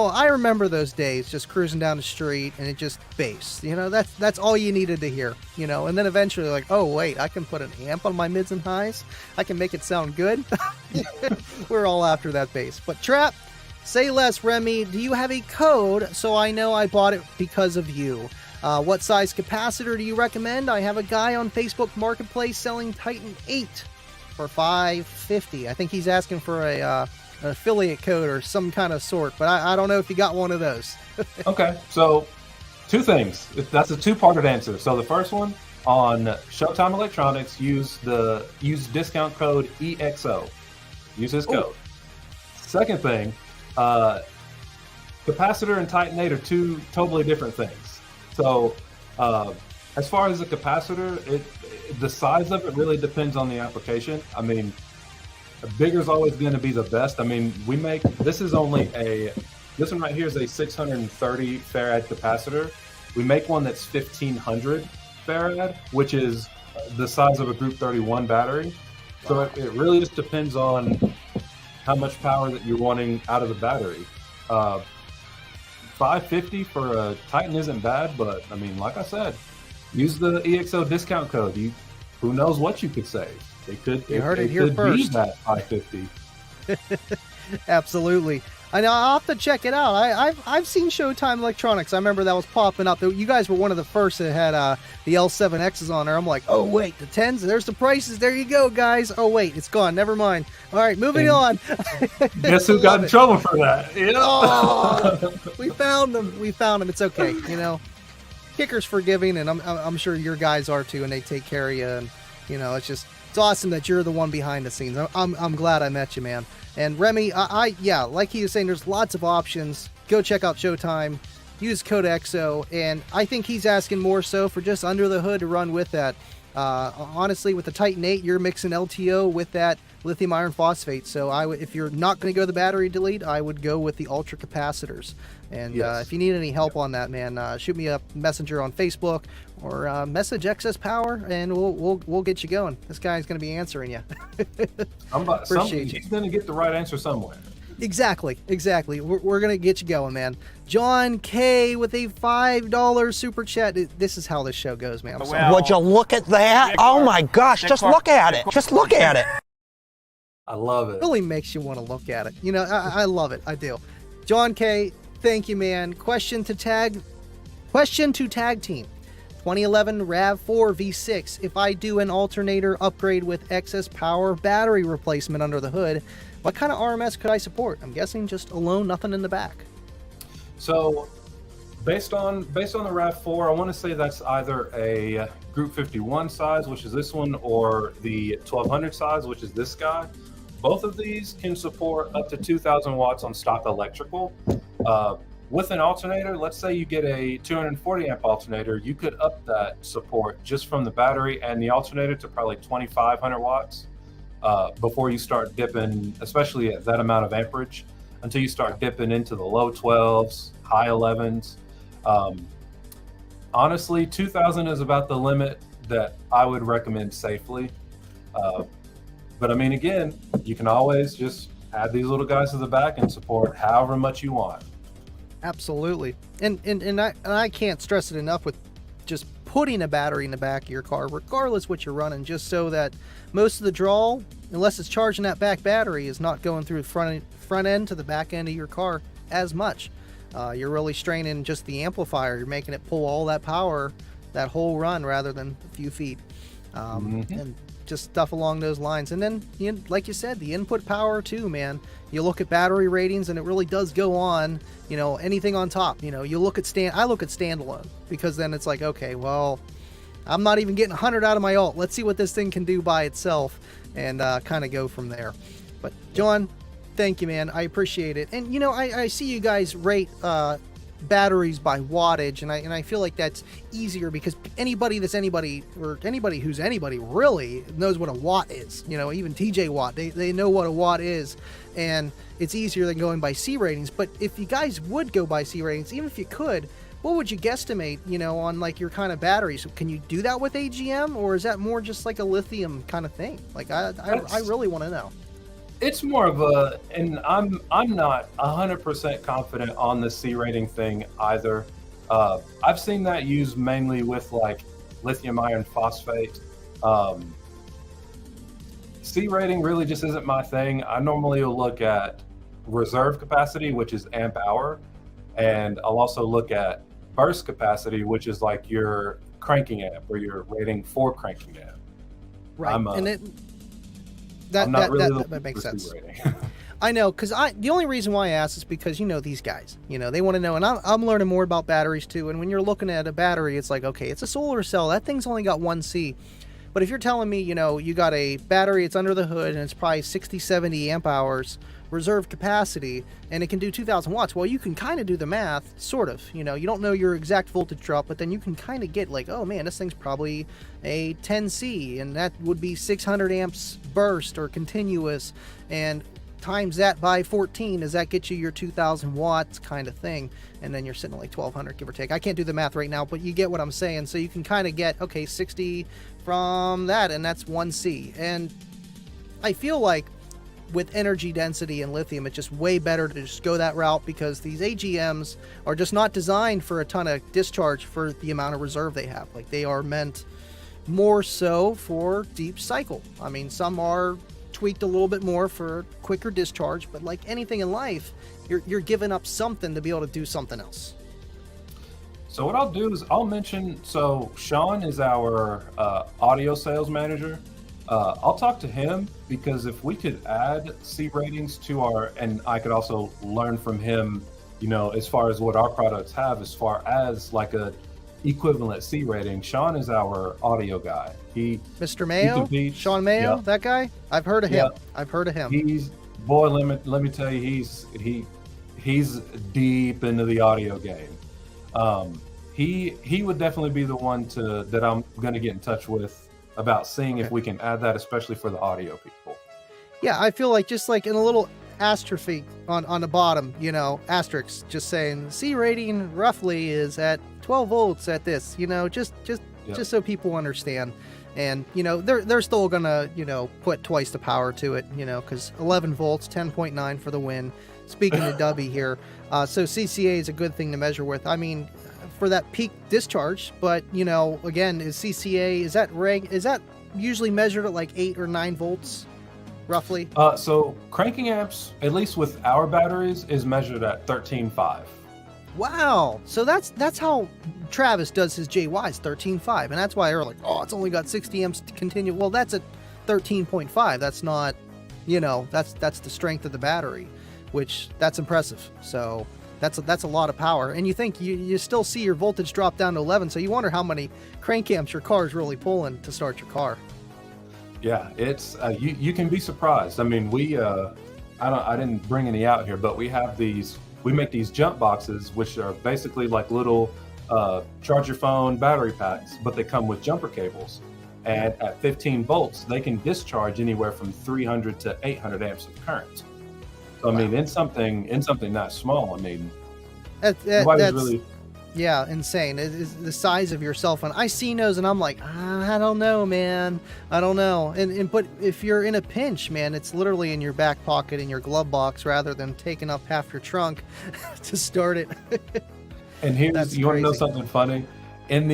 I remember those days just cruising down the street and it just bass. That's all you needed to hear. And then eventually like, oh wait, I can put an amp on my mids and highs. I can make it sound good. We're all after that bass. But Trap, say less. Remy, do you have a code so I know I bought it because of you? What size capacitor do you recommend? I have a guy on Facebook Marketplace selling Titan 8 for $550. I think he's asking for an affiliate code or some kind of sort, but I don't know if you got one of those. Okay, so two things. That's a two-parted answer. So the first one, on Showtime Electronics, use discount code EXO. Use his code. Second thing, capacitor and Titan 8 are two totally different things. So as far as the capacitor, the size of it really depends on the application. I mean, bigger is always going to be the best. I mean, this one right here is a 630 farad capacitor. We make one that's 1500 farad, which is the size of a Group 31 battery. So it really just depends on how much power that you're wanting out of the battery. $550 for a Titan isn't bad, but I mean, like I said, use the EXO discount code. Who knows what you could save? You heard it here first. Be that $550. Absolutely. I know. I'll have to check it out. I've seen Showtime Electronics. I remember that was popping up. You guys were one of the first that had the L7Xs on there. I'm like, oh wait, the 10s. There's the prices. There you go, guys. Oh wait, it's gone. Never mind. All right, moving on. Guess who got in trouble for that? Oh, we found them. It's okay. Kicker's forgiving, and I'm sure your guys are too, and they take care of you. And it's awesome that you're the one behind the scenes. I'm glad I met you, man. And Remy, yeah, like he was saying, there's lots of options. Go check out Showtime. use code EXO, and I think he's asking more so for just under the hood to run with that. Honestly, with the Titan 8, you're mixing LTO with that lithium iron phosphate. So if you're not going to go the battery delete, I would go with the ultra capacitors. And if you need any help on that, man, shoot me a messenger on Facebook or message Excess Power, and we'll get you going. This guy's going to be answering you. He's going to get the right answer somewhere. Exactly. We're going to get you going, man. John K with a $5 super chat. This is how this show goes, man. Would you look at that? Oh my gosh, just look at it. Just look at it. I love it. It really makes you want to look at it. You know, I love it. I do. John K, thank you, man. Question to tag team. 2011 RAV4 V6. If I do an alternator upgrade with excess power battery replacement under the hood, what kind of RMS could I support? I'm guessing just alone, nothing in the back. So, based on the RAV4, I want to say that's either a Group 51 size, which is this one, or the 1200 size, which is this guy. Both of these can support up to 2,000 watts on stock electrical. With an alternator, let's say you get a 240 amp alternator, you could up that support just from the battery and the alternator to probably 2,500 watts before you start dipping, especially at that amount of amperage, until you start dipping into the low 12s, high 11s. Honestly, 2,000 is about the limit that I would recommend safely. But I mean, again, you can always just add these little guys to the back and support however much you want. Absolutely. And I can't stress it enough with just putting a battery in the back of your car, regardless what you're running, just so that most of the draw, unless it's charging that back battery, is not going through the front end to the back end of your car as much. You're really straining just the amplifier. You're making it pull all that power that whole run rather than a few feet. And just stuff along those lines. And then, like you said, the input power too, man. You look at battery ratings and it really does go on, anything on top. You look at I look at standalone, because then it's like, okay, well, I'm not even getting 100 out of my alt. Let's see what this thing can do by itself, and kind of go from there. But John, thank you, man. I appreciate it. And I see you guys rate batteries by wattage, and I feel like that's easier, because anybody who's anybody really knows what a watt is. Even TJ Watt, they know what a watt is, and it's easier than going by C ratings. But if you guys would go by C ratings, even if you could, what would you guesstimate, on like your kind of batteries? Can you do that with AGM, or is that more just like a lithium kind of thing? Like I really want to know. It's more of and I'm not 100% confident on the C rating thing either. I've seen that used mainly with like lithium iron phosphate. C rating really just isn't my thing. I normally will look at reserve capacity, which is amp hour, and I'll also look at burst capacity, which is like your cranking amp, or your rating for cranking amp. Right, that makes sense. I know, because the only reason why I ask is because these guys, they want to know, and I'm learning more about batteries too. And when you're looking at a battery, it's like, okay, it's a solar cell. That thing's only got 1 C. But if you're telling me, you got a battery, it's under the hood, and it's probably 60, 70 amp hours reserve capacity, and it can do 2,000 watts. Well, you can kind of do the math, sort of. You don't know your exact voltage drop, but then you can kind of get like, oh man, this thing's probably a 10C, and that would be 600 amps burst or continuous, and times that by 14, does that get you your 2,000 watts kind of thing? And then you're sitting at like 1,200, give or take. I can't do the math right now, but you get what I'm saying. So you can kind of get, okay, 60 from that, and that's 1C. And I feel like with energy density and lithium, it's just way better to just go that route, because these AGMs are just not designed for a ton of discharge for the amount of reserve they have. Like, they are meant more so for deep cycle. I mean, some are tweaked a little bit more for quicker discharge, but like anything in life, you're giving up something to be able to do something else. So what I'll do is I'll mention, so Sean is our audio sales manager. I'll talk to him, because if we could add C ratings to and I could also learn from him, as far as what our products have, as far as like a equivalent C rating. Sean is our audio guy. Mr. Mayo, Sean Mayo, that guy. I've heard of him. I've heard of him. Let me tell you, he's deep into the audio game. He would definitely be the one that I'm going to get in touch with about seeing if we can add that, especially for the audio people. Yeah, I feel like just like in a little astrophy on the bottom, asterisk, just saying C rating roughly is at 12 volts at this, just so people understand. And, they're still gonna, put twice the power to it, because 11 volts, 10.9 for the win. Speaking to Dubby here, so CCA is a good thing to measure with. I mean, for that peak discharge, but, again, is CCA, is that usually measured at like 8 or 9 volts? Roughly? So cranking amps, at least with our batteries, is measured at 13.5. Wow. So that's how Travis does his JYs, 13.5. And that's why they're like, oh, it's only got 60 amps to continue. Well, that's at 13.5. That's not, that's the strength of the battery, which that's impressive. So that's a lot of power. And you think you still see your voltage drop down to 11. So you wonder how many crank amps your car is really pulling to start your car. Yeah, it's you can be surprised. I mean, I didn't bring any out here, but we make these jump boxes, which are basically like little charge your phone battery packs, but they come with jumper cables. And at 15 volts, they can discharge anywhere from 300 to 800 amps of current. So I mean, in something that small, I mean, that's really. Yeah, insane. It is the size of your cell phone. I see those and I'm like, I don't know, man. I don't know. But if you're in a pinch, man, it's literally in your back pocket in your glove box rather than taking up half your trunk to start it. And here's you want to know something funny? In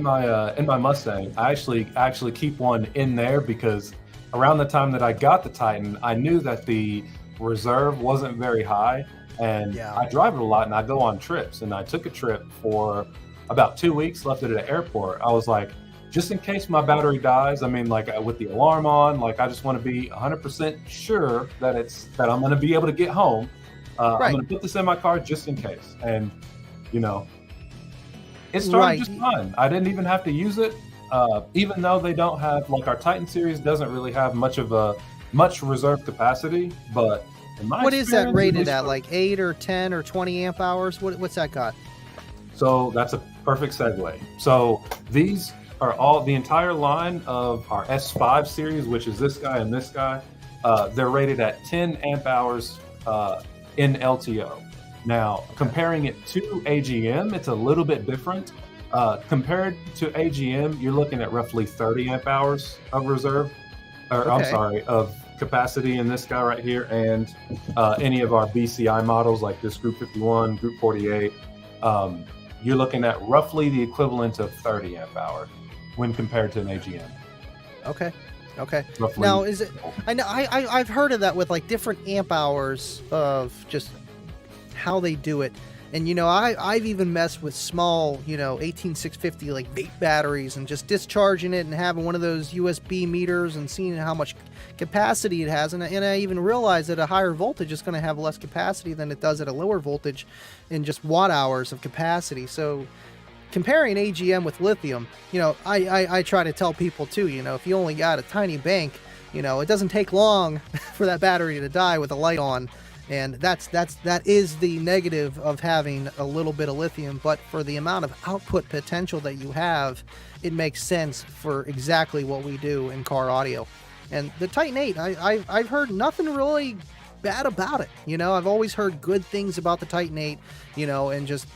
my Mustang, I actually keep one in there because around the time that I got the Titan, I knew that the reserve wasn't very high. And I drive it a lot and I go on trips, and I took a trip for about 2 weeks, left it at an airport. I was like, just in case my battery dies, I mean, like with the alarm on, like I just want to be 100% sure that I'm going to be able to get home. Right. I'm going to put this in my car just in case. And, it started just fine. I didn't even have to use it. Even though they don't have, like our Titan series doesn't really have much reserve capacity, but what is that rated at? Like 8 or 10 or 20 amp hours? What's that got? So that's a perfect segue. So these are the entire line of our S5 series, which is this guy and this guy. They're rated at 10 amp hours in LTO. Now, comparing it to AGM, it's a little bit different. Compared to AGM, you're looking at roughly 30 amp hours of reserve, of capacity in this guy right here, and any of our BCI models like this Group 51, Group 48, you're looking at roughly the equivalent of 30 amp hour when compared to an AGM. Okay. Roughly. Now, is it? I know I've heard of that with like different amp hours of just how they do it. And, I've even messed with small, 18650 like vape batteries and just discharging it and having one of those USB meters and seeing how much capacity it has. And I even realized that a higher voltage is going to have less capacity than it does at a lower voltage in just watt hours of capacity. So comparing AGM with lithium, I try to tell people too, if you only got a tiny bank, it doesn't take long for that battery to die with a light on. And that is the negative of having a little bit of lithium, but for the amount of output potential that you have, it makes sense for exactly what we do in car audio. And the Titan 8, I've heard nothing really bad about it. I've always heard good things about the Titan 8, and just,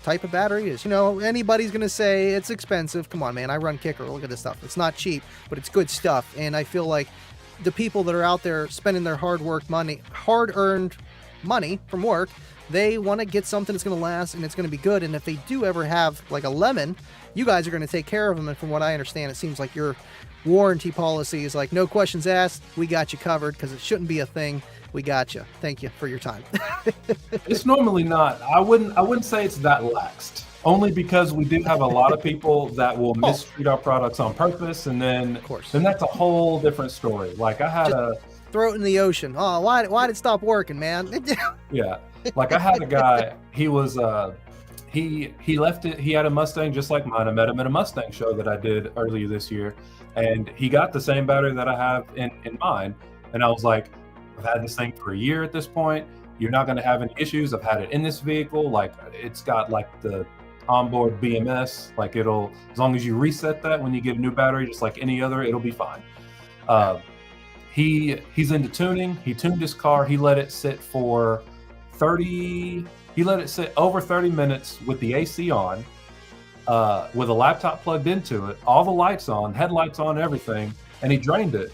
type of battery is, anybody's going to say it's expensive. Come on, man, I run Kicker. Look at this stuff. It's not cheap, but it's good stuff. And I feel like the people that are out there spending their hard-earned money from work, they want to get something that's going to last and it's going to be good. And if they do ever have like a lemon, you guys are going to take care of them. And from what I understand, it seems like your warranty policy is like no questions asked. We got you covered because it shouldn't be a thing. We got you. Thank you for your time. It's normally not. I wouldn't say it's that laxed. Only because we do have a lot of people that will mistreat our products on purpose, and then that's a whole different story. Like I had throw it in the ocean. Oh, why did it stop working, man? Yeah, like I had a guy. He was he left it. He had a Mustang just like mine. I met him at a Mustang show that I did earlier this year, and he got the same battery that I have in mine. And I was like, I've had this thing for a year at this point. You're not going to have any issues. I've had it in this vehicle. Like, it's got like the onboard BMS. Like, it'll, as long as you reset that when you get a new battery, just like any other, it'll be fine. He's into tuning. He tuned his car. He let it sit for 30. He let it sit over 30 minutes with the AC on, with a laptop plugged into it, all the lights on, headlights on, everything, and he drained it.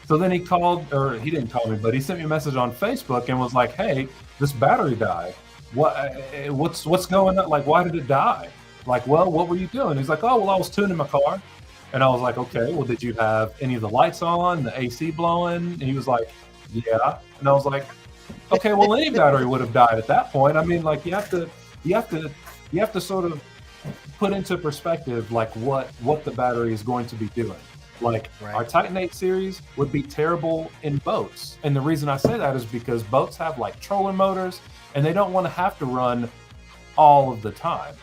So then he called, or he didn't call me, but he sent me a message on Facebook and was like, "Hey, this battery died. What's going on? Like, why did it die? Like, well, what were you doing?" He's like, "Oh, well, I was tuning my car." And I was like, "Okay, well, did you have any of the lights on, the AC blowing?" And he was like, "Yeah." And I was like, "Okay, well, any battery would have died at that point." I mean, like, you have to sort of put into perspective, like, what the battery is going to be doing. Like, our Titan 8 series would be terrible in boats. And the reason I say that is because boats have like troller motors and they don't want to have to run all of the time.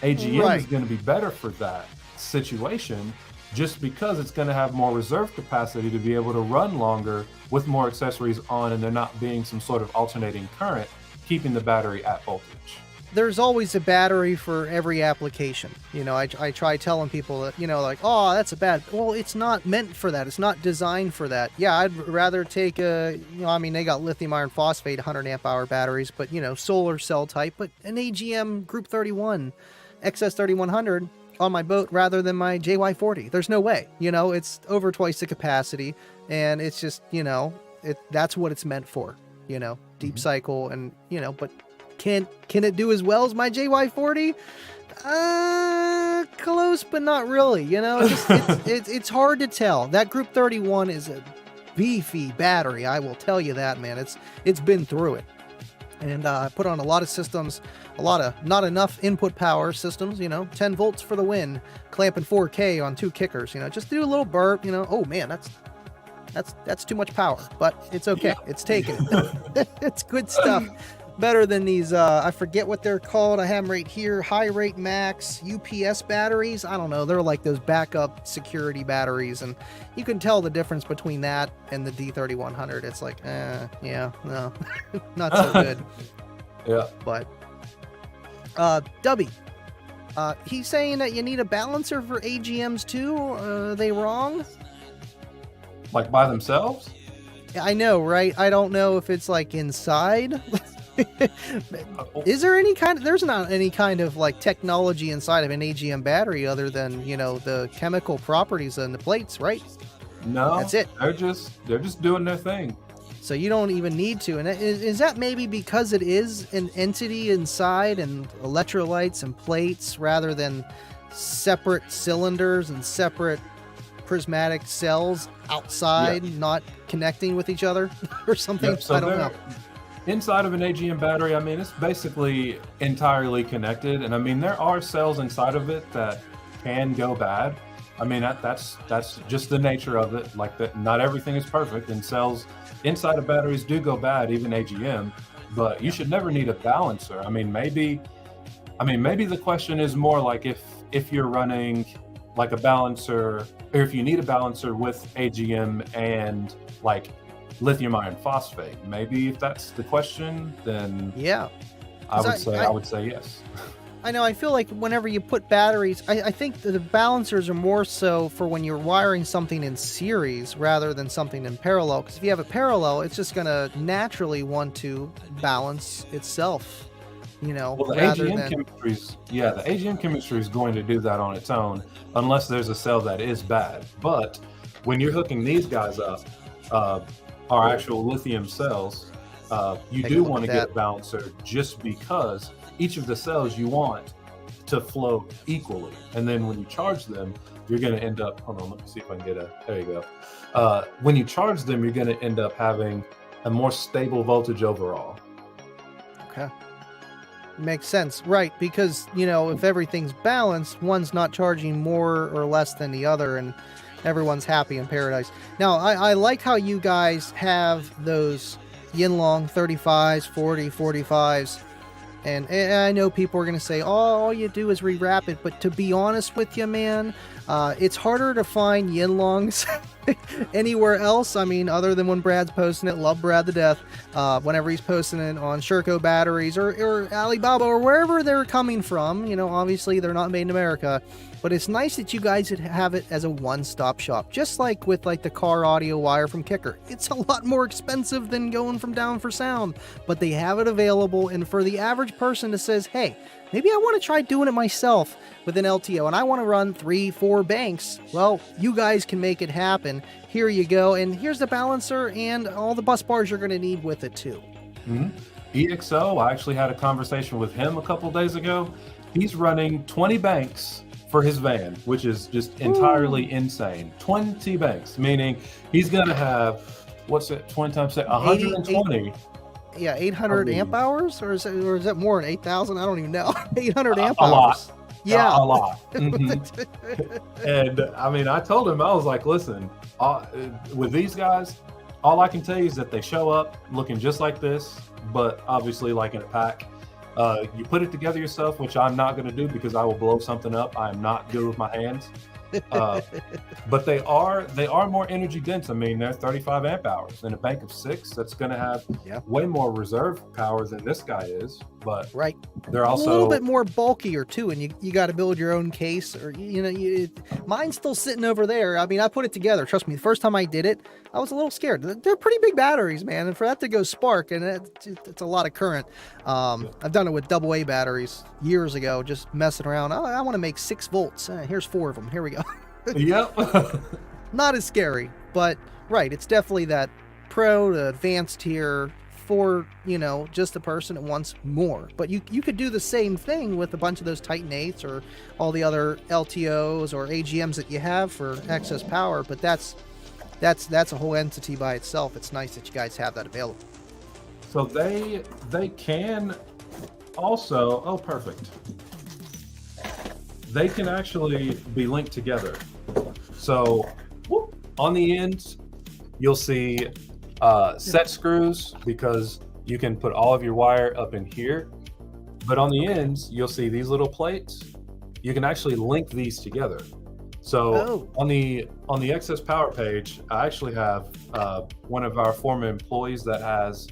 AGM is going to be better for that situation, just because it's going to have more reserve capacity to be able to run longer with more accessories on, and there not being some sort of alternating current keeping the battery at voltage. There's always a battery for every application. You know, I try telling people that, you know, like, oh, that's a bad, well, it's not meant for that. It's not designed for that. Yeah, I'd rather take a, you know, I mean, they got lithium iron phosphate 100 amp hour batteries, but, you know, solar cell type, but an AGM Group 31 XS3100 on my boat rather than my JY40. There's no way, you know, it's over twice the capacity, and it's just, you know, that's what it's meant for, you know, deep cycle, and, you know, but can it do as well as my JY40? Close, but not really, you know. It's hard to tell. That Group 31 is a beefy battery, I will tell you that, man. It's been through it. And I put on a lot of systems, a lot of not enough input power systems, you know, 10 volts for the win, clamping 4K on 2 kickers, you know, just do a little burp, you know. Oh man, that's too much power, but it's okay. It's taken. It's good stuff. Better than these, I forget what they're called. I have them right here. High rate max UPS batteries. I don't know. They're like those backup security batteries. And you can tell the difference between that and the D3100. It's like, yeah, no, not so good. Yeah. But, Dubby, he's saying that you need a balancer for AGMs too. Are they wrong? Like by themselves? I know, right? I don't know if it's like inside. Is there any kind of, there's not any kind of like technology inside of an AGM battery other than, you know, the chemical properties and the plates, right? No, that's it. They're just doing their thing. So you don't even need to. And is that maybe because it is an entity inside and electrolytes and plates rather than separate cylinders and separate prismatic cells outside, not connecting with each other or something? So I don't know. Inside of an AGM battery, I mean, it's basically entirely connected. And I mean, there are cells inside of it that can go bad. I mean, that's just the nature of it. Like, that, not everything is perfect, and cells inside of batteries do go bad, even AGM, but you should never need a balancer. I mean, maybe the question is more like if you're running like a balancer, or if you need a balancer with AGM and like lithium iron phosphate. Maybe if that's the question, then I would say yes. I know, I feel like whenever you put batteries, I think the balancers are more so for when you're wiring something in series rather than something in parallel. Because if you have a parallel, it's just going to naturally want to balance itself, you know. Well, the AGM chemistry is going to do that on its own, unless there's a cell that is bad. But when you're hooking these guys up, our actual lithium cells, you do want to get a balancer, just because each of the cells you want to flow equally. And then when you charge them, you're going to end up, hold on, let me see if I can get there you go. When you charge them, you're going to end up having a more stable voltage overall. Okay. Makes sense, right? Because, you know, if everything's balanced, one's not charging more or less than the other, and everyone's happy in paradise. Now, I like how you guys have those Yinlong 35s, 45s, and I know people are going to say, oh, all you do is rewrap it, but to be honest with you, man, it's harder to find Yinlongs Anywhere else, I mean, other than when Brad's posting it, love Brad to death. Whenever he's posting it on Sherco batteries or Alibaba or wherever they're coming from, you know, obviously they're not made in America, but it's nice that you guys have it as a one-stop shop, just like with like the car audio wire from Kicker. It's a lot more expensive than going from Down for Sound, but they have it available. And for the average person that says, hey, maybe I want to try doing it myself with an LTO and I want to run 3-4 banks, well, you guys can make it happen. Here you go. And here's the balancer and all the bus bars you're going to need with it too. EXO, I actually had a conversation with him a couple days ago. He's running 20 banks for his van, which is just entirely insane. 20 banks, meaning he's going to have, what's it, 20 times 120. Yeah, 800 amp hours, or is that more than 8,000? I don't even know. 800 amp hours. Lot. Yeah, a lot. And I mean, I told him, I was like, listen, with these guys, all I can tell you is that they show up looking just like this, but obviously like in a pack. You put it together yourself, which I'm not going to do because I will blow something up. I'm not good with my hands. But they are more energy dense. I mean, they're 35 amp hours in a bank of 6. That's going to have way more reserve power than this guy is. But right, they're also a little bit more bulkier too, and you got to build your own case, or mine's still sitting over there. I mean, I put it together. Trust me, the first time I did it, I was a little scared. They're pretty big batteries, man, and for that to go spark, and it's a lot of current. I've done it with AA batteries years ago, just messing around. I want to make 6 volts. Here's 4 of them. Here we go. Yep. Not as scary, but right, it's definitely that pro to advanced tier for, just the person that wants more. But you could do the same thing with a bunch of those Titan 8s or all the other LTOs or AGMs that you have for excess power, but that's a whole entity by itself. It's nice that you guys have that available. So they can also, oh, perfect. They can actually be linked together. So on the ends, you'll see set screws, because you can put all of your wire up in here. But on the ends, you'll see these little plates. You can actually link these together. So on the excess power page, I actually have one of our former employees that has,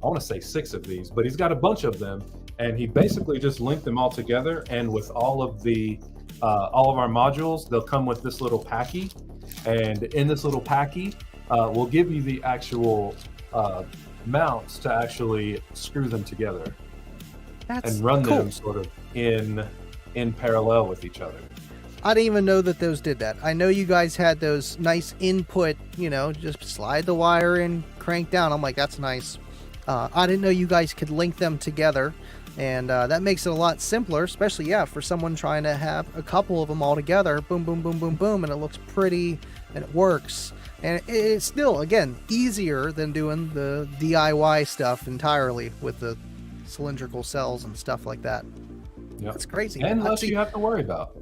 I want to say 6 of these, but he's got a bunch of them, and he basically just linked them all together. And with all of our modules, they'll come with this little packy, and in this little packy, we'll give you the actual mounts to actually screw them together and run them sort of in parallel with each other. I didn't even know that those did that. I know you guys had those nice input, just slide the wire in, crank down. I'm like, that's nice. I didn't know you guys could link them together, and that makes it a lot simpler, especially, for someone trying to have a couple of them all together. Boom, boom, boom, boom, boom, and it looks pretty, and it works. And it's still, again, easier than doing the DIY stuff entirely with the cylindrical cells and stuff like that. Yep. That's crazy. And less you have to worry about.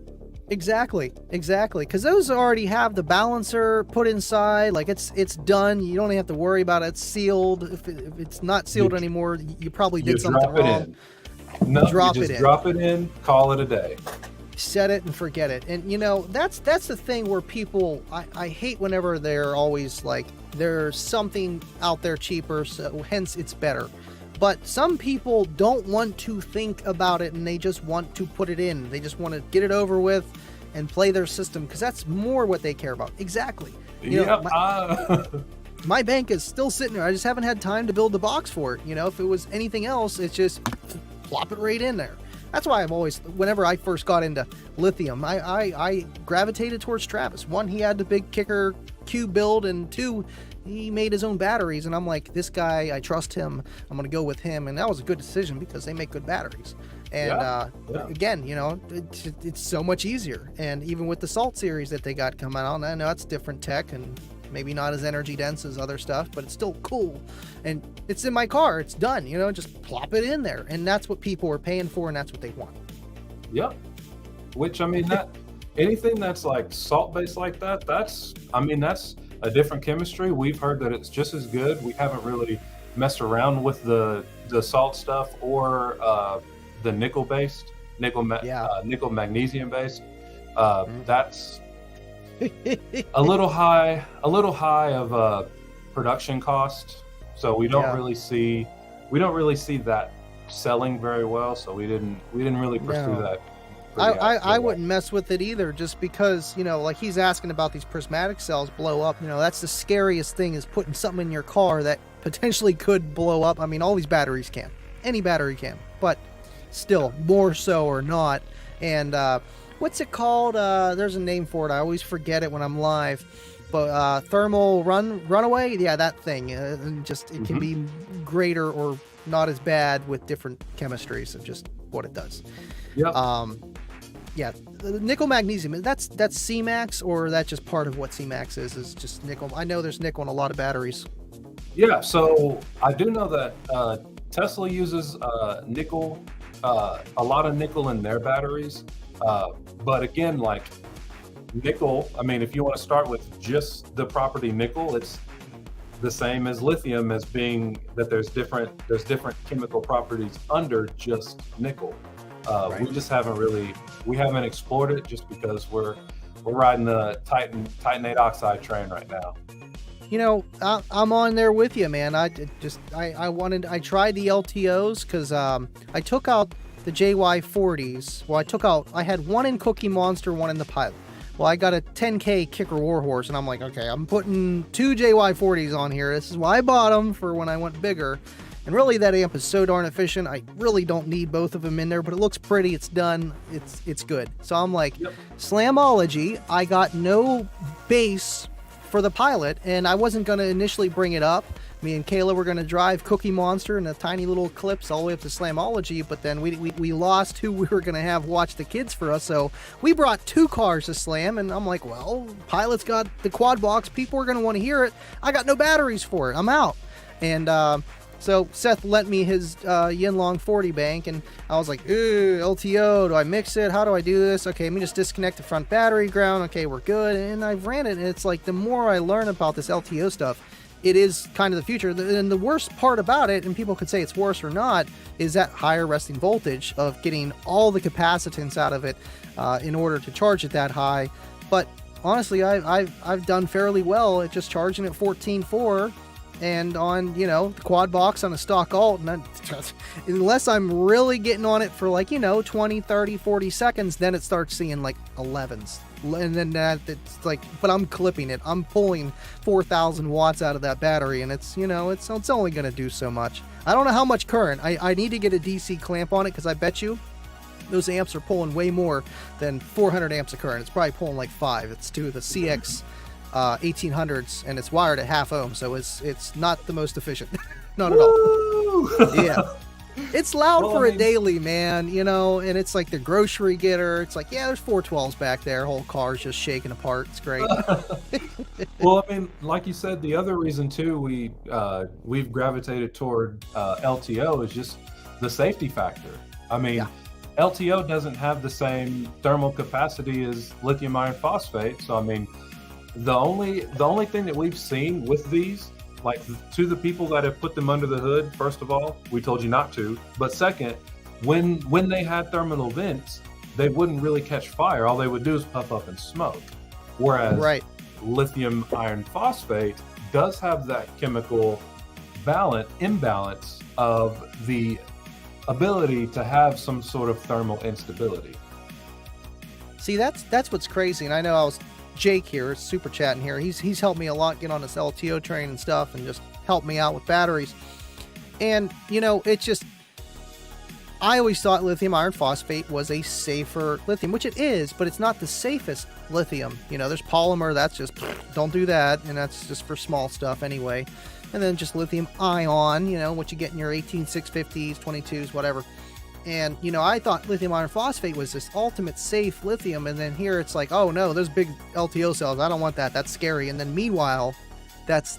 Exactly. Because those already have the balancer put inside. Like it's done. You don't even have to worry about it. It's sealed. If it's not sealed anymore, you probably did something wrong. Drop it in. Call it a day. Set it and forget it. And that's the thing where people, I hate whenever they're always like, there's something out there cheaper, so hence it's better. But some people don't want to think about it, and they just want to put it in. They just want to get it over with and play their system, because that's more what they care about. Exactly. My bank is still sitting there. I just haven't had time to build the box for it. If it was anything else, it's just plop it right in there. That's why I've always, whenever I first got into lithium, I gravitated towards Travis. 1, he had the big Kicker cube build, and 2, he made his own batteries, and I'm like, this guy, I trust him. I'm going to go with him, and that was a good decision because they make good batteries. And again, it's so much easier. And even with the Salt series that they got coming out, I know it's different tech and maybe not as energy dense as other stuff, but it's still cool. And it's in my car. It's done. Just plop it in there, and that's what people are paying for, and that's what they want. Yep. Which, I mean, that anything that's like salt based like that, that's a different chemistry. We've heard that it's just as good. We haven't really messed around with the salt stuff or the nickel magnesium based. a little high of production cost. So we don't really see that selling very well. So we didn't really pursue that. I wouldn't mess with it either, just because, like he's asking about these prismatic cells blow up. That's the scariest thing, is putting something in your car that potentially could blow up. I mean, all these batteries can. Any battery can. But still, more so or not. And what's it called? There's a name for it. I always forget it when I'm live. But thermal runaway? Yeah, that thing. It can be greater or not as bad with different chemistries of just what it does. Yep. Yeah, the nickel magnesium, that's C-Max, or that just part of what C-Max is just nickel? I know there's nickel in a lot of batteries. Yeah, so I do know that Tesla uses nickel, a lot of nickel in their batteries. But again, like nickel, I mean, if you want to start with just the property nickel, it's the same as lithium, as being that there's different chemical properties under just nickel. Right. We just haven't explored it, just because we're riding the titanate oxide train right now. I'm on there with you, man. I tried the LTOs because I took out the JY40s. Well, I had one in Cookie Monster, one in the Pilot. Well, I got a 10K Kicker Warhorse, and I'm like, okay, I'm putting 2 JY40s on here. This is why I bought them, for when I went bigger. And really, that amp is so darn efficient, I really don't need both of them in there, but it looks pretty, it's done, it's good. So I'm like, Yep. Slamology, I got no bass for the Pilot, and I wasn't going to initially bring it up. Me and Kayla were going to drive Cookie Monster in a tiny little Eclipse all the way up to Slamology, but then we lost who we were going to have watch the kids for us, so we brought 2 cars to Slam, and I'm like, well, Pilot's got the quad box, people are going to want to hear it, I got no batteries for it, I'm out. And so Seth lent me his Yinlong 40 bank, and I was like, LTO, do I mix it? How do I do this? Okay, let me just disconnect the front battery ground. Okay, we're good. And I've ran it, and it's like, the more I learn about this LTO stuff, it is kind of the future. And the worst part about it, and people could say it's worse or not, is that higher resting voltage of getting all the capacitance out of it in order to charge it that high. But honestly, I've done fairly well at just charging at 14.4. And on, the quad box on a stock alt, and unless I'm really getting on it for 20, 30, 40 seconds, then it starts seeing like 11s. And then it's like, but I'm clipping it. I'm pulling 4,000 watts out of that battery, and it's only going to do so much. I don't know how much current. I need to get a DC clamp on it, because I bet you those amps are pulling way more than 400 amps of current. It's probably pulling like 5. It's to the CX 1800s, and it's wired at half ohm, so it's not the most efficient. Not at all. Yeah, it's loud for a daily, man, and it's like the grocery getter. It's like, yeah, there's 412s back there, whole car's just shaking apart. It's great. Well, I mean, like you said, the other reason too we've gravitated toward LTO is just the safety factor. I mean, LTO doesn't have the same thermal capacity as lithium iron phosphate, so I mean, the only thing that we've seen with these, like, to the people that have put them under the hood, first of all, we told you not to. But second, when they had thermal vents, they wouldn't really catch fire. All they would do is puff up and smoke. Whereas lithium iron phosphate does have that chemical imbalance of the ability to have some sort of thermal instability. See, that's what's crazy. And I know Jake here, super chatting here. He's helped me a lot get on this LTO train and stuff, and just helped me out with batteries. And it's just, I always thought lithium iron phosphate was a safer lithium, which it is, but it's not the safest lithium. There's polymer, that's just, don't do that, and that's just for small stuff anyway. And then just lithium ion, what you get in your 18650s, 22s, whatever. And, I thought lithium iron phosphate was this ultimate safe lithium. And then here it's like, oh no, those big LTO cells, I don't want that. That's scary. And then meanwhile, that's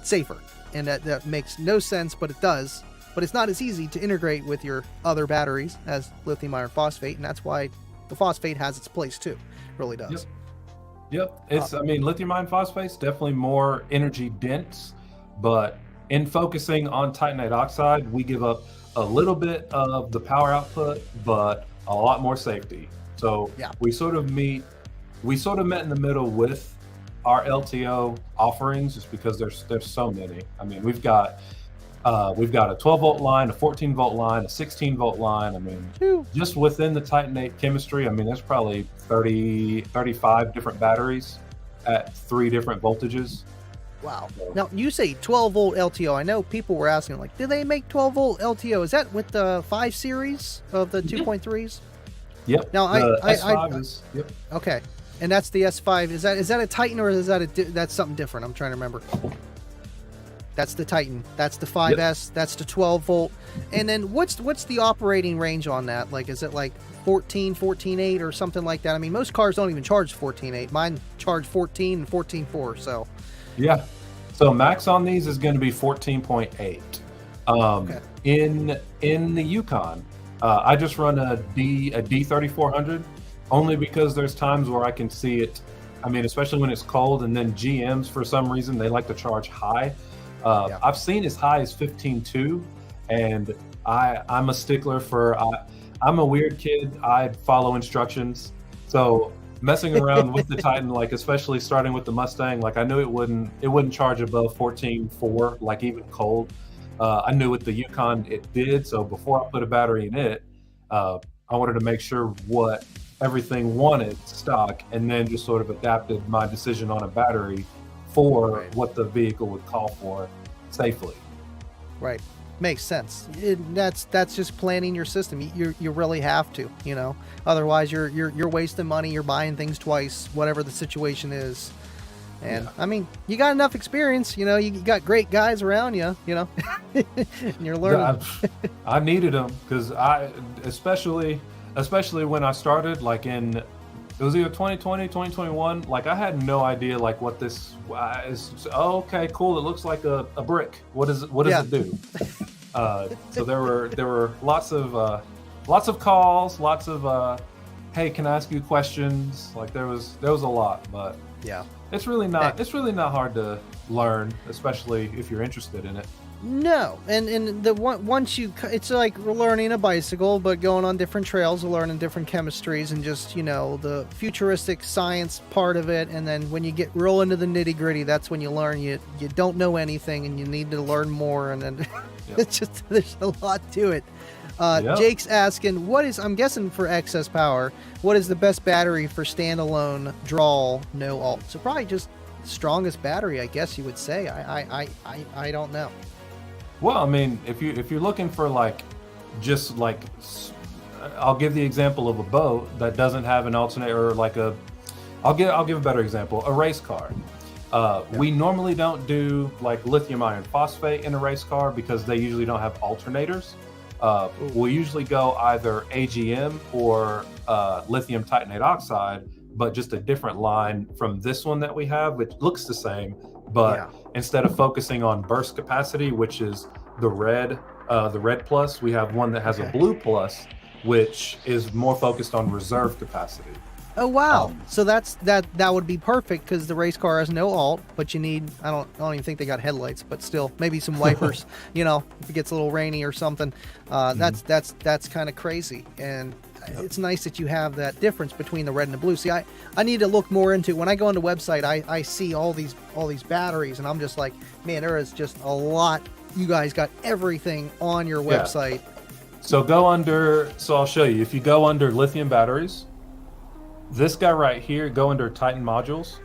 safer. And that makes no sense, but it does. But it's not as easy to integrate with your other batteries as lithium iron phosphate. And that's why the phosphate has its place too. It really does. Yep. It's, lithium iron phosphate's definitely more energy dense, but in focusing on titanate oxide, we give up a little bit of the power output, but a lot more safety. So we sort of meet we sort of met in the middle with our LTO offerings, just because there's so many. I mean, we've got a 12-volt line, a 14-volt line, a 16-volt line. I mean, just within the Titanate chemistry, I mean, there's probably 35 different batteries at 3 different voltages. Wow. Now, you say 12-volt LTO. I know people were asking, like, do they make 12-volt LTO? Is that with the 5 series of the 2.3s? Yep. Now, S5 is, yep. Okay. And that's the S5. Is that a Titan, or is that that's something different? I'm trying to remember. That's the Titan. That's the 5S. Yep. That's the 12-volt. And then what's the operating range on that? Like, is it like 14.8 or something like that? I mean, most cars don't even charge 14.8. Mine charge 14 and 14.4. So. Yeah. So max on these is going to be 14.8. Okay. In the Yukon, I just run a D3400, only because there's times where I can see it. I mean, especially when it's cold, and then GMs, for some reason, they like to charge high. I've seen as high as 15.2, and I'm a stickler for, I'm a weird kid. I follow instructions. So messing around with the Titan, like especially starting with the Mustang, like I knew it wouldn't charge above 14.4, like even cold. I knew with the Yukon it did. So before I put a battery in it, I wanted to make sure what everything wanted stock, and then just sort of adapted my decision on a battery for what the vehicle would call for safely. Right. Makes sense. That's just planning your system. You really have to, you know. Otherwise, you're wasting money. You're buying things twice, whatever the situation is. And I mean, you got enough experience. You know, you got great guys around you. You know, and you're learning. I needed them because especially when I started, like it was either 2020, 2021. Like I had no idea like what this is. Oh, okay, cool. It looks like a brick. What does it do? So there were lots of calls, lots of hey, can I ask you questions? Like there was a lot, but yeah, it's really not hard to learn, especially if you're interested in it. No, and it's like learning a bicycle, but going on different trails, learning different chemistries, and just, you know, the futuristic science part of it. And then when you get real into the nitty gritty, that's when you learn you don't know anything and you need to learn more. And then it's just, there's a lot to it. Jake's asking, I'm guessing for excess power, what is the best battery for standalone draw, no alt? So probably just strongest battery, I guess you would say. I don't know. Well, I mean, if you're looking for like, just like, I'll give the example of a boat that doesn't have an alternator, or like I'll give a better example, a race car. We normally don't do like lithium iron phosphate in a race car because they usually don't have alternators. We'll usually go either AGM or lithium titanate oxide, but just a different line from this one that we have, which looks the same. But instead of focusing on burst capacity, which is the red plus, we have one that has a blue plus, which is more focused on reserve capacity. Oh wow! So that would be perfect because the race car has no alt, but you need I don't even think they got headlights, but still maybe some wipers. You know, if it gets a little rainy or something, that's kind of crazy. And it's nice that you have that difference between the red and the blue. See, I need to look more into when I go on the website. I see all these batteries, and I'm just like, man, there is just a lot. You guys got everything on your website. So I'll show you. If you go under lithium batteries, this guy right here, go under Titan modules,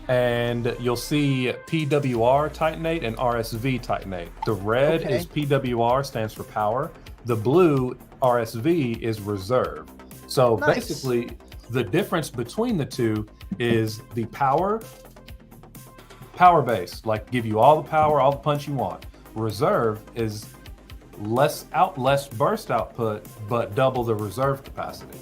and you'll see PWR titanate and RSV titanate. The red is PWR, stands for power. The blue RSV is reserve. So basically, the difference between the two is the power base, like give you all the power, all the punch you want. Reserve is less burst output, but double the reserve capacity.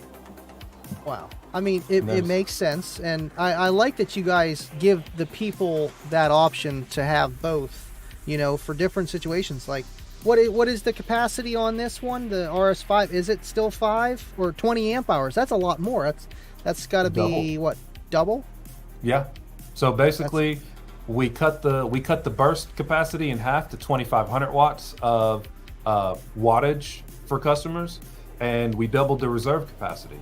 Wow. I mean, it makes sense. And I like that you guys give the people that option to have both, you know, for different situations. Like, what is the capacity on this one, the RS5? Is it still 5 or 20 amp hours? That's a lot more. That's got to be, what, double? Yeah. So basically, we cut the burst capacity in half to 2,500 watts of wattage for customers, and we doubled the reserve capacity.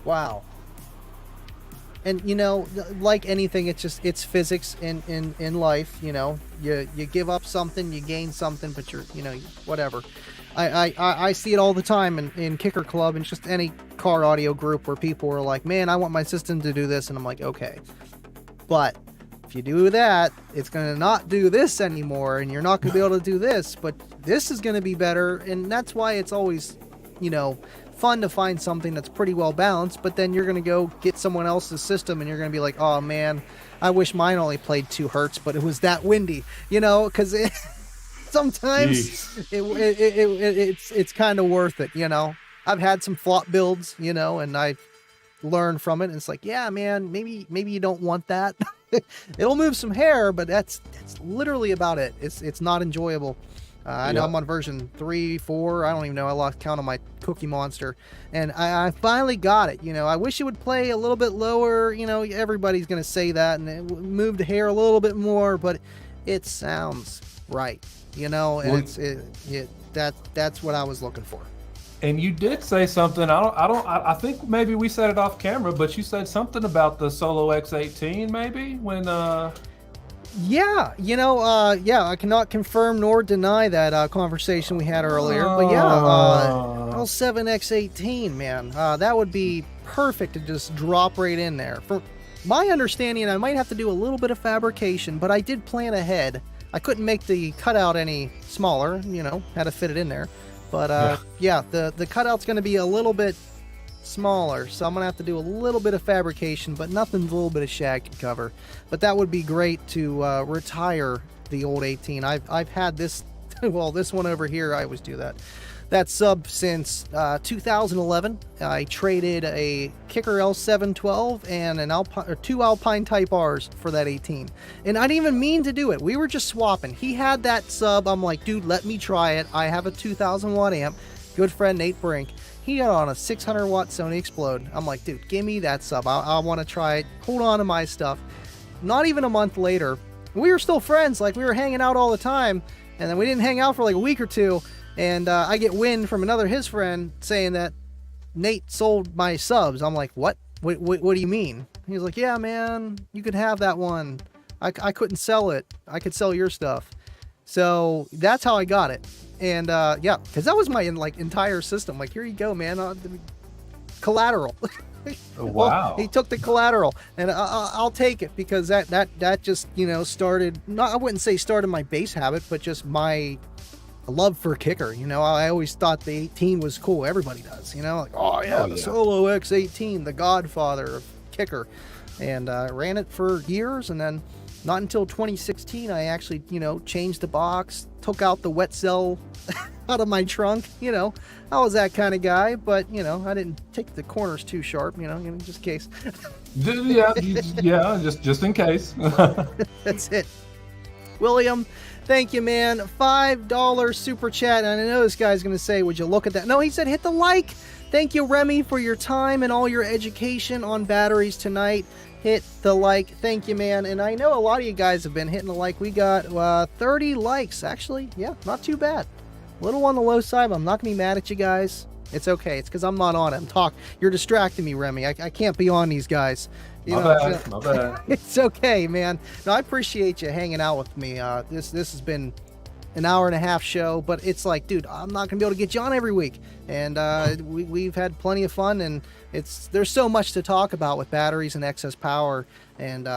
Wow. And like anything, it's physics in life. You give up something, you gain something, but whatever. I see it all the time in Kicker Club and just any car audio group where people are like, man, I want my system to do this, and I'm like, okay, but if you do that, it's going to not do this anymore, and you're not going to be able to do this, but this is going to be better. And that's why it's always fun to find something that's pretty well balanced, but then you're going to go get someone else's system and you're going to be like, oh man, I wish mine only played 2 hertz, but it was that windy, because sometimes it's kind of worth it. I've had some flop builds, and I've learned from it, and it's like, yeah man, maybe you don't want that. It'll move some hair, but that's literally about it. It's not enjoyable. I know I'm on version 3, 4. I don't even know. I lost count on my Cookie Monster. And I finally got it. I wish it would play a little bit lower. Everybody's going to say that. And it move the hair a little bit more. But it sounds right. And that's what I was looking for. And you did say something. I think maybe we said it off camera, but you said something about the Solo X18 maybe when... Yeah, I cannot confirm nor deny that conversation we had earlier. But yeah, L7X18, man, that would be perfect to just drop right in there. From my understanding, I might have to do a little bit of fabrication, but I did plan ahead. I couldn't make the cutout any smaller, had to fit it in there. But yeah, the cutout's going to be a little bit smaller, so I'm gonna have to do a little bit of fabrication, but nothing a little bit of shag can cover. But that would be great to retire the old 18. I've had this well, this one over here, I always do that sub since 2011. I traded a Kicker L712 and an Alpine, or 2 Alpine Type R's for that 18, and I didn't even mean to do it. We were just swapping. He had that sub. I'm like, dude, let me try it. I have a 2000 watt amp. Good friend Nate Brink, he got on a 600 watt Sony Explode. I'm like, dude, give me that sub. I want to try it. Hold on to my stuff. Not even a month later, we were still friends. Like, we were hanging out all the time, and then we didn't hang out for like a week or two, and I get wind from his friend saying that Nate sold my subs. I'm like, what do you mean? He's like, yeah man, you could have that one. I couldn't sell it. I could sell your stuff. So that's how I got it. And yeah, because that was my entire system. Like, here you go, man. Collateral. Oh, wow. Well, he took the collateral, and I'll take it, because that just started. Not, I wouldn't say started my bass habit, but just my love for Kicker. I always thought the 18 was cool. Everybody does. Like, oh yeah, the Solo X18, the godfather of Kicker, and ran it for years, and then. Not until 2016, I actually, changed the box, took out the wet cell out of my trunk. I was that kind of guy, but, I didn't take the corners too sharp, just in case. Yeah, just in case. That's it. William, thank you, man. $5 super chat. And I know this guy's going to say, would you look at that? No, he said hit the like. Thank you, Remy, for your time and all your education on batteries tonight. Hit the like. Thank you, man. And I know a lot of you guys have been hitting the like. We got 30 likes, actually. Yeah, not too bad. A little on the low side, but I'm not going to be mad at you guys. It's okay. It's because I'm not on it. You're distracting me, Remy. I can't be on these guys. My bad. It's okay, man. No, I appreciate you hanging out with me. This has been an hour and a half show, but it's like, dude, I'm not gonna be able to get you on every week, and we've had plenty of fun, and there's so much to talk about with batteries and excess power, and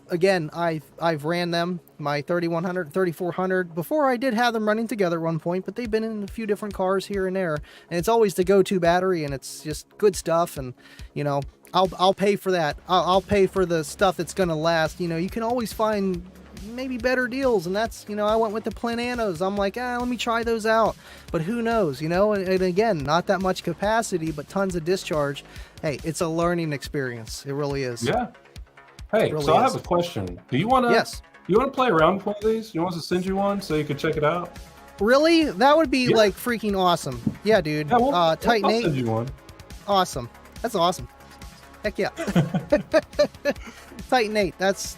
again, I've ran them, my 3100 and 3400 before. I did have them running together at one point, but they've been in a few different cars here and there, and it's always the go-to battery, and it's just good stuff. And I'll pay for that. I'll pay for the stuff that's gonna last. You can always find maybe better deals, and that's I went with the Plananos. I'm like, let me try those out, but who knows, and again, not that much capacity, but tons of discharge. Hey, it's a learning experience. It really is. Yeah. Hey, really I have a question. Do you want to? Yes. You want to play around with one of these? You want us to send you one so you can check it out? Really? That would be like freaking awesome. Yeah, dude. Yeah, I'll Nate. send you one. Awesome. That's awesome. Heck yeah. Titan 8. That's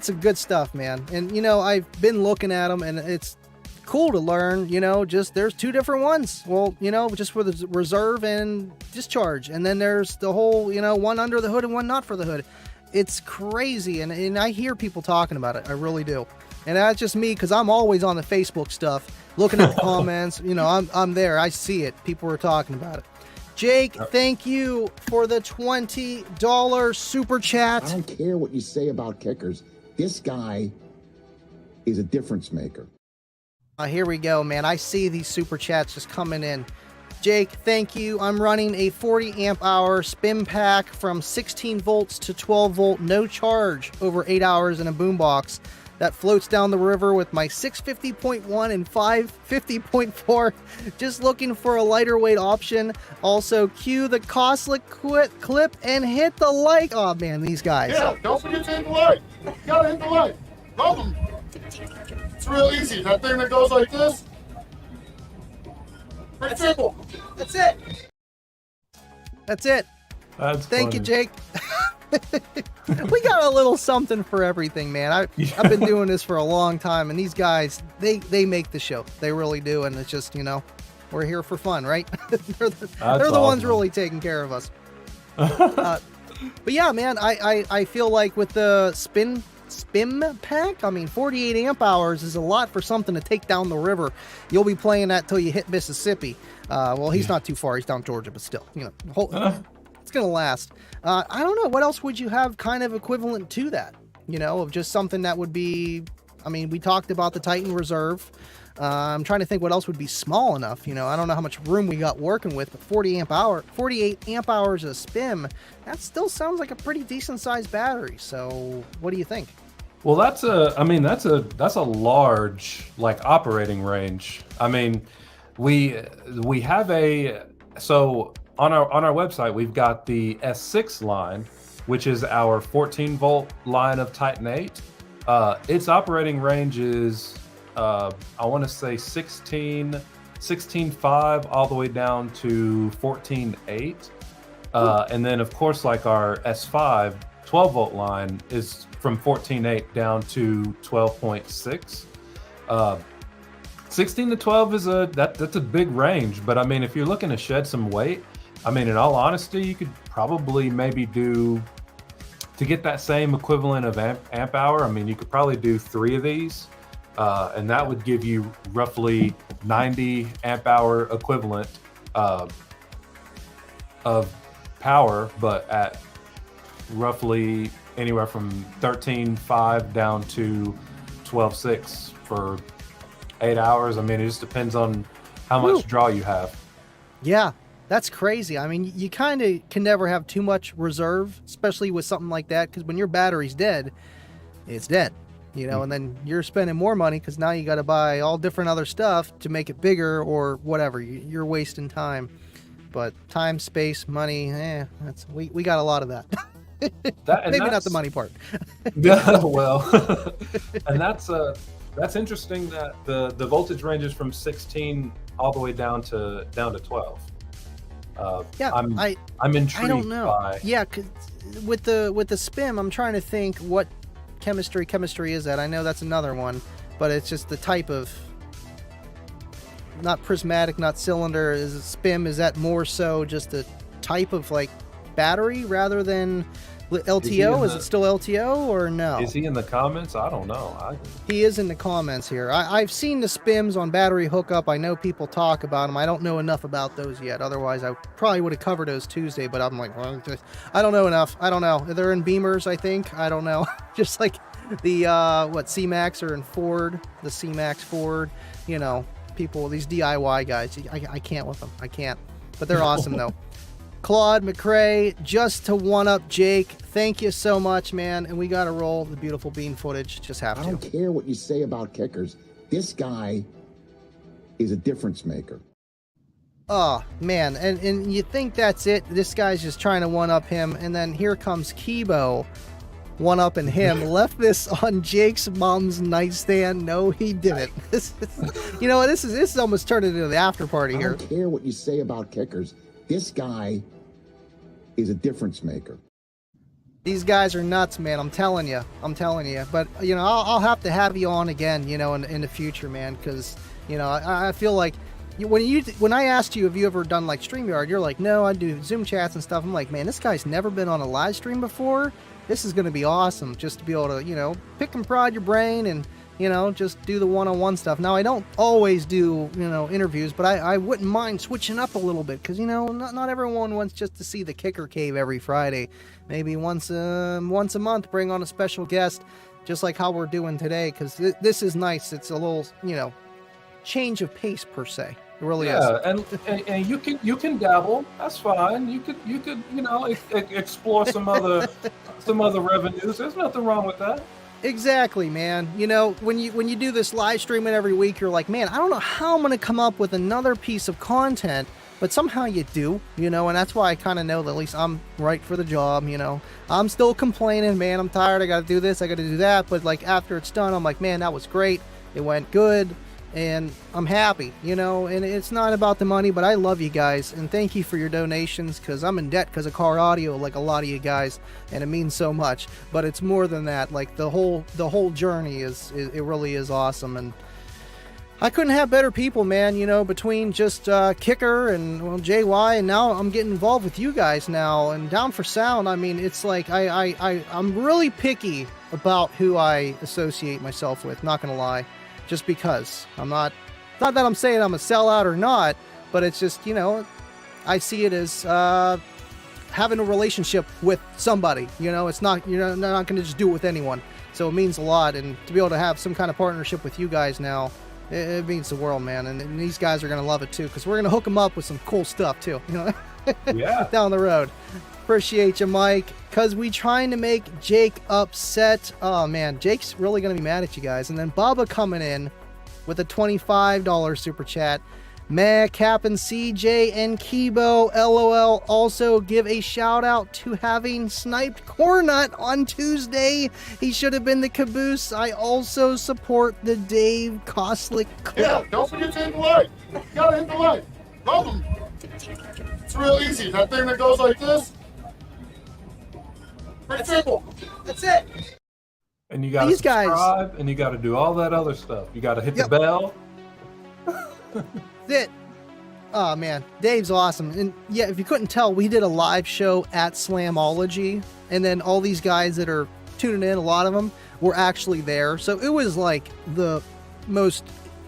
some good stuff, man. And I've been looking at them, and it's cool to learn. Just there's 2 different ones. Well, just for the reserve and discharge, and then there's the whole one under the hood and one not for the hood. It's crazy, and I hear people talking about it. I really do. And that's just me, because I'm always on the Facebook stuff, looking at the comments. You know, I'm there. I see it. People are talking about it. Jake, thank you for the $20 super chat. I don't care what you say about kickers. This guy is a difference maker. Here we go, man. I see these super chats just coming in. Jake, thank you. I'm running a 40 amp hour spin pack from 16 volts to 12 volt, no charge, over 8 hours in a boombox that floats down the river with my 650.1 and 550.4. Just looking for a lighter weight option. Also, cue the costly clip and hit the like. Oh man, these guys. Yeah, don't forget to hit the like. You gotta hit the like. Love them. It's real easy. That thing that goes like this. Pretty simple. That's it. That's it. That's Thank you, funny. Jake. We got a little something for everything, man. I've been doing this for a long time, and these guys, they make the show. They really do, and it's just, you know, we're here for fun, right? they're the ones really taking care of us. But yeah, man, I feel like with the spin pack, I mean, 48 amp hours is a lot for something to take down the river. You'll be playing that till you hit Mississippi. Well, he's not too far. He's down Georgia, but still, you know, it's going to last. I don't know. What else would you have kind of equivalent to that? You know, of just something that would be, I mean, we talked about the Titan Reserve. I'm trying to think what else would be small enough. You know, I don't know how much room we got working with, but 48 amp hours of spin, that still sounds like a pretty decent sized battery. So what do you think? Well, that's a large, like, operating range. I mean, we have so on our website we've got the S6 line, which is our 14 volt line of Titan 8. Its operating range is I want to say 16.5 all the way down to 14.8. And then of course, like our S5 12 volt line is from 14.8 down to 12.6. 16 to 12 is that's a big range, but I mean, if you're looking to shed some weight, I mean, in all honesty, you could probably maybe do, to get that same equivalent of amp hour, I mean, you could probably do 3 of these, and that would give you roughly 90 amp hour equivalent of power, but at roughly anywhere from 13.5 down to 12.6 for 8 hours. I mean, it just depends on how much draw you have. Yeah, that's crazy. I mean, you kind of can never have too much reserve, especially with something like that, because when your battery's dead, it's dead, you know, and then you're spending more money because now you got to buy all different other stuff to make it bigger or whatever. You're wasting time. But time, space, money, we got a lot of that. Maybe not the money part. Yeah, well, and that's interesting that the voltage ranges from 16 all the way down to 12. Yeah, I'm intrigued. I don't know. By... Yeah, 'cause with the spin, I'm trying to think what chemistry is that. I know that's another one, but it's just the type of, not prismatic, not cylinder. Is it spin? Is that more so just a type of like battery rather than LTO? Is it still LTO or no? Is he in the comments? I don't know. He is in the comments here. I've seen the spims on battery hookup. I know people talk about them. I don't know enough about those yet. Otherwise, I probably would have covered those Tuesday, but I'm like, well, I don't know enough. I don't know. They're in Beamers, I think. I don't know. Just like the, C-Max are in Ford, the C-Max Ford, you know, people, these DIY guys. I can't with them. I can't. But they're awesome, though. Claude McRae, just to one-up Jake, thank you so much, man. And we got to roll the beautiful bean footage. Just have to. I don't care what you say about kickers. This guy is a difference maker. Oh, man. And you think that's it. This guy's just trying to one-up him. And then here comes Kibo one-upping him. Left this on Jake's mom's nightstand. No, he didn't. You know, this is almost turned into the after party here. I don't care what you say about kickers. This guy is a difference maker. These guys are nuts, man. I'm telling you. But, you know, I'll have to have you on again, you know, in the future, man, because, you know, I feel like when I asked you, have you ever done like StreamYard, you're like, no, I do Zoom chats and stuff. I'm like, man, this guy's never been on a live stream before. this is going to be awesome just to be able to, you know, pick and prod your brain and, you know, just do the one-on-one stuff. Now, I don't always do, you know, interviews, but I wouldn't mind switching up a little bit because, you know, not everyone wants just to see the Kicker Cave every Friday. Maybe once a month, bring on a special guest, just like how we're doing today, because this is nice. It's a little, you know, change of pace per se. It really is. And you can dabble. That's fine. You could you know explore some other revenues. There's nothing wrong with that. Exactly, man. You know, when you do this live streaming every week, you're like, man, I don't know how I'm going to come up with another piece of content, but somehow you do, you know, and that's why I kind of know that at least I'm right for the job, you know. I'm still complaining, man, I'm tired, I got to do this, I got to do that, but like after it's done, I'm like, man, that was great. It went good. And I'm happy, you know, and it's not about the money, but I love you guys, and thank you for your donations, because I'm in debt because of car audio, like a lot of you guys, and it means so much. But it's more than that. Like the whole journey it really is awesome, and I couldn't have better people, man. You know, between just Kicker and JY, and now I'm getting involved with you guys now, and Down for Sound. I mean, it's like I'm really picky about who I associate myself with. Not gonna lie. Just because I'm not that I'm saying I'm a sellout or not, but it's just, you know, I see it as having a relationship with somebody. You know, it's not, you're not going to just do it with anyone. So it means a lot, and to be able to have some kind of partnership with you guys now, it means the world, man. And these guys are going to love it too, because we're going to hook them up with some cool stuff too. You know, yeah, down the road. Appreciate you, Mike, because we trying to make Jake upset. Oh man, Jake's really gonna be mad at you guys. And then Bubba coming in with a $25 super chat. Matt, Cap, and CJ and Kibo, LOL. Also give a shout out to having sniped Cornut on Tuesday. He should have been the caboose. I also support the Dave Koslick clip. Yeah, don't forget to hit the like. You gotta hit the like. Love them. It's real easy. That thing that goes like this. Pretty simple. That's it. And you got to subscribe, and you got to do all that other stuff. You got to hit the bell. That's it. Oh man, Dave's awesome. And yeah, if you couldn't tell, we did a live show at Slamology, and then all these guys that are tuning in, a lot of them were actually there. So it was like the most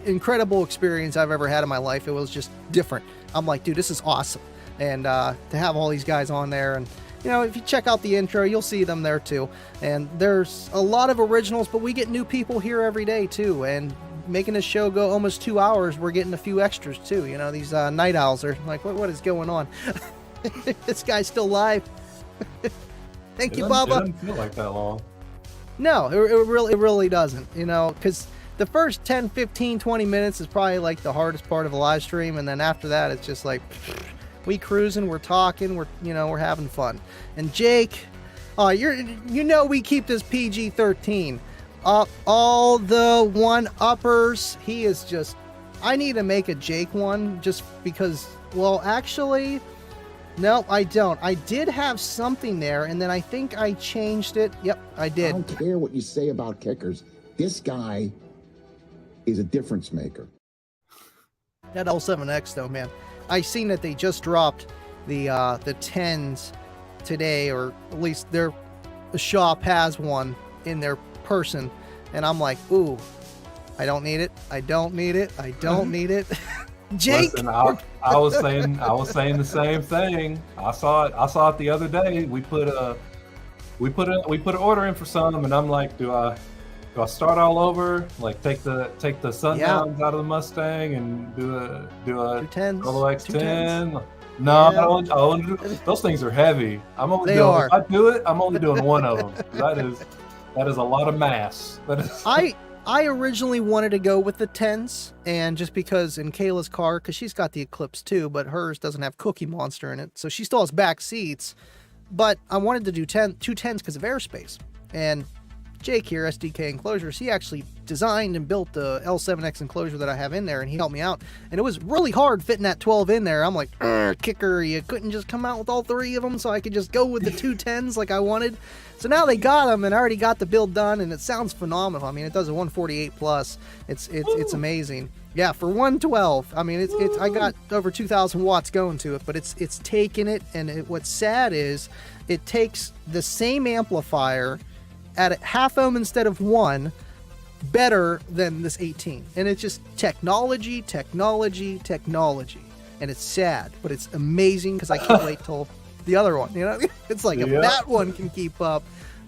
incredible experience I've ever had in my life. It was just different. I'm like, dude, this is awesome. And to have all these guys on there, and you know, if you check out the intro, you'll see them there too. And there's a lot of originals, but we get new people here every day too. And making this show go almost 2 hours, we're getting a few extras too. You know, these night owls are like, what is going on? This guy's still live. Thank you, Bubba. It doesn't feel like that long. No, it really doesn't. You know, because the first 10, 15, 20 minutes is probably like the hardest part of a live stream, and then after that, it's just like we cruising, we're talking, we're having fun. And Jake, we keep this PG-13. All the one-uppers, he is just, I need to make a Jake one just because, well, actually, no, I don't. I did have something there, and then I think I changed it. Yep, I did. I don't care what you say about kickers. This guy is a difference maker. That L7X though, man. I seen that they just dropped the 10s today, or at least the shop has one in their person, and I'm like, ooh, I don't need it. I don't need it. I don't need it. Jake, listen, I was saying the same thing. I saw it the other day. We put an order in for some, and I'm like, do I start all over? Like take the sundowns out of the Mustang and do a Solo X10? No, I want to do, those things are heavy. If I do it, I'm only doing one of them. That is a lot of mass. I originally wanted to go with the 10s, and just because in Kayla's car, because she's got the Eclipse too, but hers doesn't have Cookie Monster in it, so she still has back seats. But I wanted to do two 10s because of airspace. And Jake here, SDK Enclosures, he actually designed and built the L7X enclosure that I have in there, and he helped me out. And it was really hard fitting that 12 in there. I'm like, kicker, you couldn't just come out with all 3 of them so I could just go with the 210s like I wanted. So now they got them, and I already got the build done, and it sounds phenomenal. I mean, it does a 148 plus. It's amazing. Yeah, for 112. I mean, it's I got over 2,000 watts going to it, but it's taking it. And what's sad is it takes the same amplifier at a half ohm instead of 1, better than this 18. And it's just technology, technology, technology. And it's sad, but it's amazing because I can't wait till the other one. You know, it's like if that one can keep up,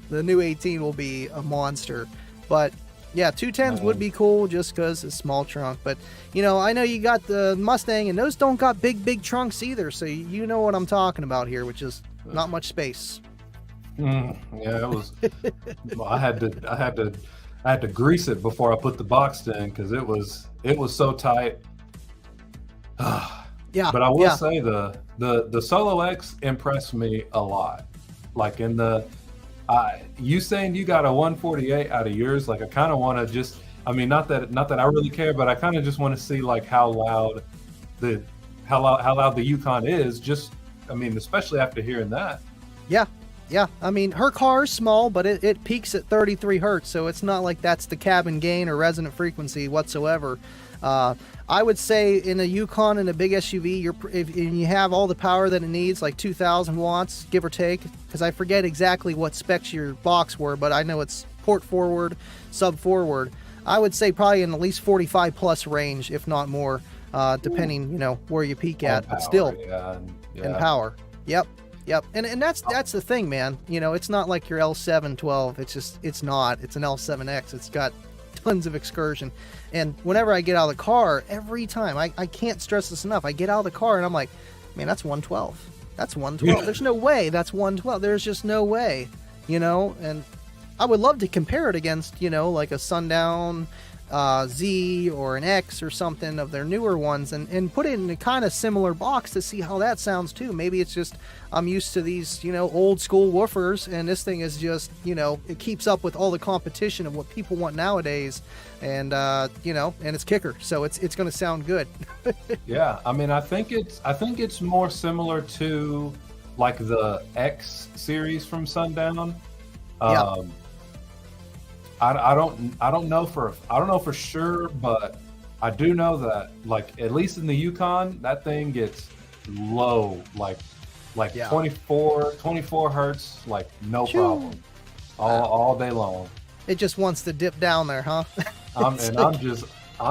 the new 18 will be a monster. But yeah, 210s would be cool just because it's small trunk. But you know, I know you got the Mustang, and those don't got big trunks either. So you know what I'm talking about here, which is not much space. Yeah, it was. Well, I had to grease it before I put the box in because it was so tight. Yeah. But I will say the Solo X impressed me a lot. Like in the, you saying you got a 148 out of yours, like I kind of want to just. I mean, not that I really care, but I kind of just want to see like how loud the Yukon is. Just, I mean, especially after hearing that. Yeah, I mean, her car is small, but it peaks at 33 hertz, so it's not like that's the cabin gain or resonant frequency whatsoever. I would say in a Yukon and a big SUV, if you have all the power that it needs, like 2,000 watts, give or take, because I forget exactly what specs your box were, but I know it's port forward, sub forward. I would say probably in at least 45 plus range, if not more, depending, you know, where you peak at, but still, and power. Yep. And that's the thing, man. You know, it's not like your L712. It's not. It's an L7X. It's got tons of excursion. And whenever I get out of the car, every time, I can't stress this enough. I get out of the car and I'm like, man, that's 112. That's 112. There's no way that's 112. There's just no way, you know? And I would love to compare it against, you know, like a Sundown Z or an X or something of their newer ones and put it in a kind of similar box to see how that sounds too. Maybe it's just I'm used to these, you know, old school woofers, and this thing is just, you know, it keeps up with all the competition of what people want nowadays, and you know, and it's kicker, so it's going to sound good. Yeah, I mean, I think it's more similar to like the X series from Sundown. I don't know for sure, but I do know that like at least in the Yukon, that thing gets low, like 24 hertz, like no problem, all day long. It just wants to dip down there, huh? I'm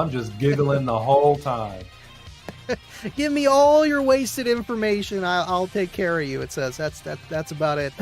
just giggling the whole time. Give me all your wasted information. I'll take care of you. It says that's about it.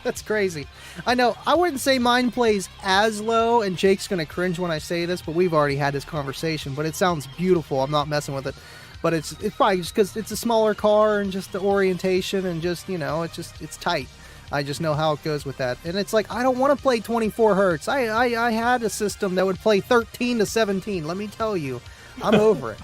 That's crazy. I know. I wouldn't say mine plays as low, and Jake's going to cringe when I say this, but we've already had this conversation, but it sounds beautiful. I'm not messing with it. But it's probably just because it's a smaller car and just the orientation and just, you know, it's tight. I just know how it goes with that. And it's like, I don't want to play 24 hertz. I had a system that would play 13 to 17. Let me tell you, I'm over it.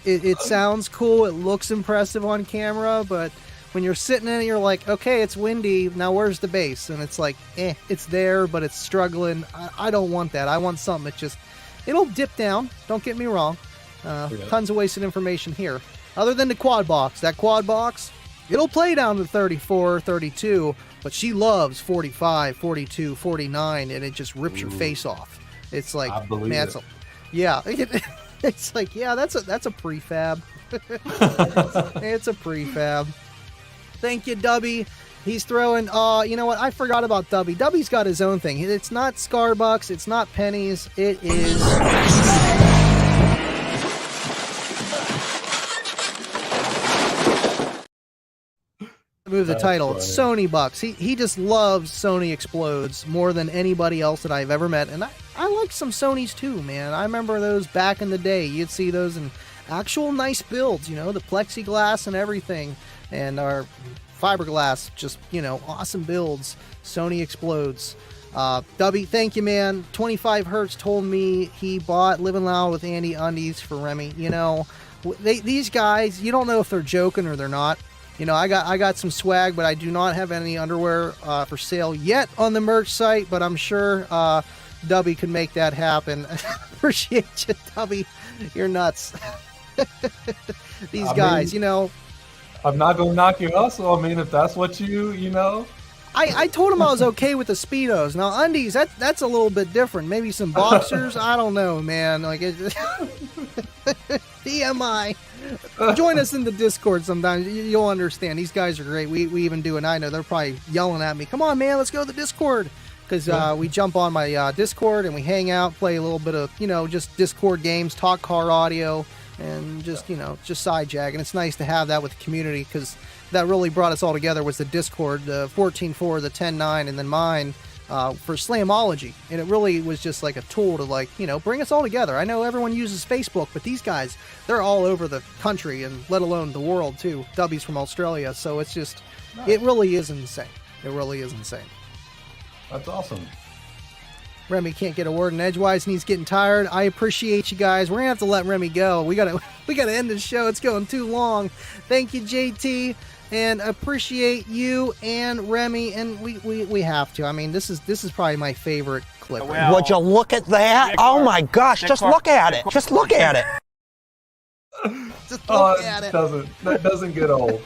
It sounds cool. It looks impressive on camera, but when you're sitting in it, you're like, okay, it's windy. Now where's the bass? And it's like, it's there, but it's struggling. I don't want that. I want something that just, it'll dip down. Don't get me wrong. Tons of wasted information here. Other than the quad box. That quad box, it'll play down to 34, 32, but she loves 45, 42, 49, and it just rips your face off. It's like, man, it's like, yeah, that's a prefab. It's a prefab. Thank you, Dubby. He's throwing, you know what? I forgot about Dubby. Dubby's got his own thing. It's not Scarbucks. It's not pennies. It is... Move the title. Funny. It's Sony Bucks. He just loves Sony Explodes more than anybody else that I've ever met. And I like some Sonys too, man. I remember those back in the day. You'd see those in actual nice builds, you know, the plexiglass and everything. And our fiberglass, just, you know, awesome builds. Sony Explodes. Dubby, thank you, man. 25 Hertz told me he bought Living Loud with Andy undies for Remy. You know, these guys, you don't know if they're joking or they're not. You know, I got some swag, but I do not have any underwear for sale yet on the merch site. But I'm sure Dubby could make that happen. Appreciate you, Dubby. You're nuts. These guys, you know. I'm not gonna knock your hustle. I mean, if that's what you know. I told him I was okay with the Speedos. Now undies, that's a little bit different. Maybe some boxers. I don't know, man. Like DMI. Join us in the Discord sometimes. You'll understand. These guys are great. We even do, and I know they're probably yelling at me. Come on, man, let's go to the Discord. Because we jump on my Discord and we hang out, play a little bit of, just Discord games, talk car audio, and just, just side jag. And it's nice to have that with the community, because that really brought us all together was the Discord, the 14.4, the 10.9, and then mine for Slamology. And it really was just like a tool to bring us all together. I know everyone uses Facebook, but these guys, they're all over the country and let alone the world too. W's from Australia. So it's just, it really is insane. It really is insane. That's awesome. Remy can't get a word in edgewise and he's getting tired. I appreciate you guys. We're gonna have to let Remy go. We gotta end this show. It's going too long. Thank you, JT, and appreciate you and Remy. And we have to. I mean, this is probably my favorite clip. Well, would you look at that? Oh my gosh! Just look at it. Just look at it. Just look at it. That doesn't get old.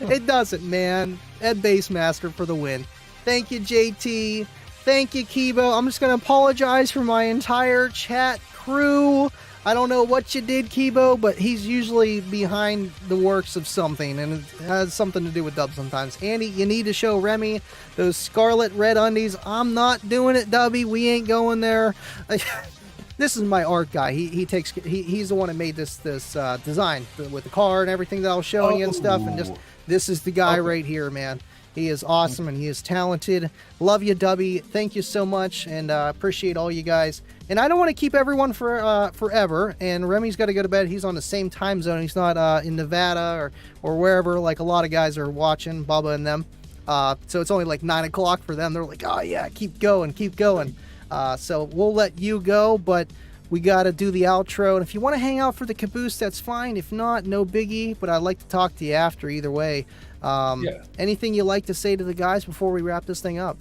It doesn't, man. Ed Bassmaster for the win. Thank you, JT. Thank you, Kibo. I'm just going to apologize for my entire chat crew. I don't know what you did, Kibo, but he's usually behind the works of something, and it has something to do with dubs sometimes. Andy, you need to show Remy those scarlet red undies. I'm not doing it, Dubby. We ain't going there. This is my art guy. He's the one that made this design with the car and everything that I was showing you and stuff. And just this is the guy right here, man. He is awesome and he is talented. Love you, Dubby. Thank you so much, and appreciate all you guys. And I don't want to keep everyone for forever. And Remy's got to go to bed. He's on the same time zone. He's not in Nevada or wherever like a lot of guys are watching, Bubba and them. So it's only like 9 o'clock for them. They're like, oh yeah, keep going. So we'll let you go, but we got to do the outro. And if you want to hang out for the caboose, that's fine. If not, no biggie. But I'd like to talk to you after either way. Anything you like to say to the guys before we wrap this thing up?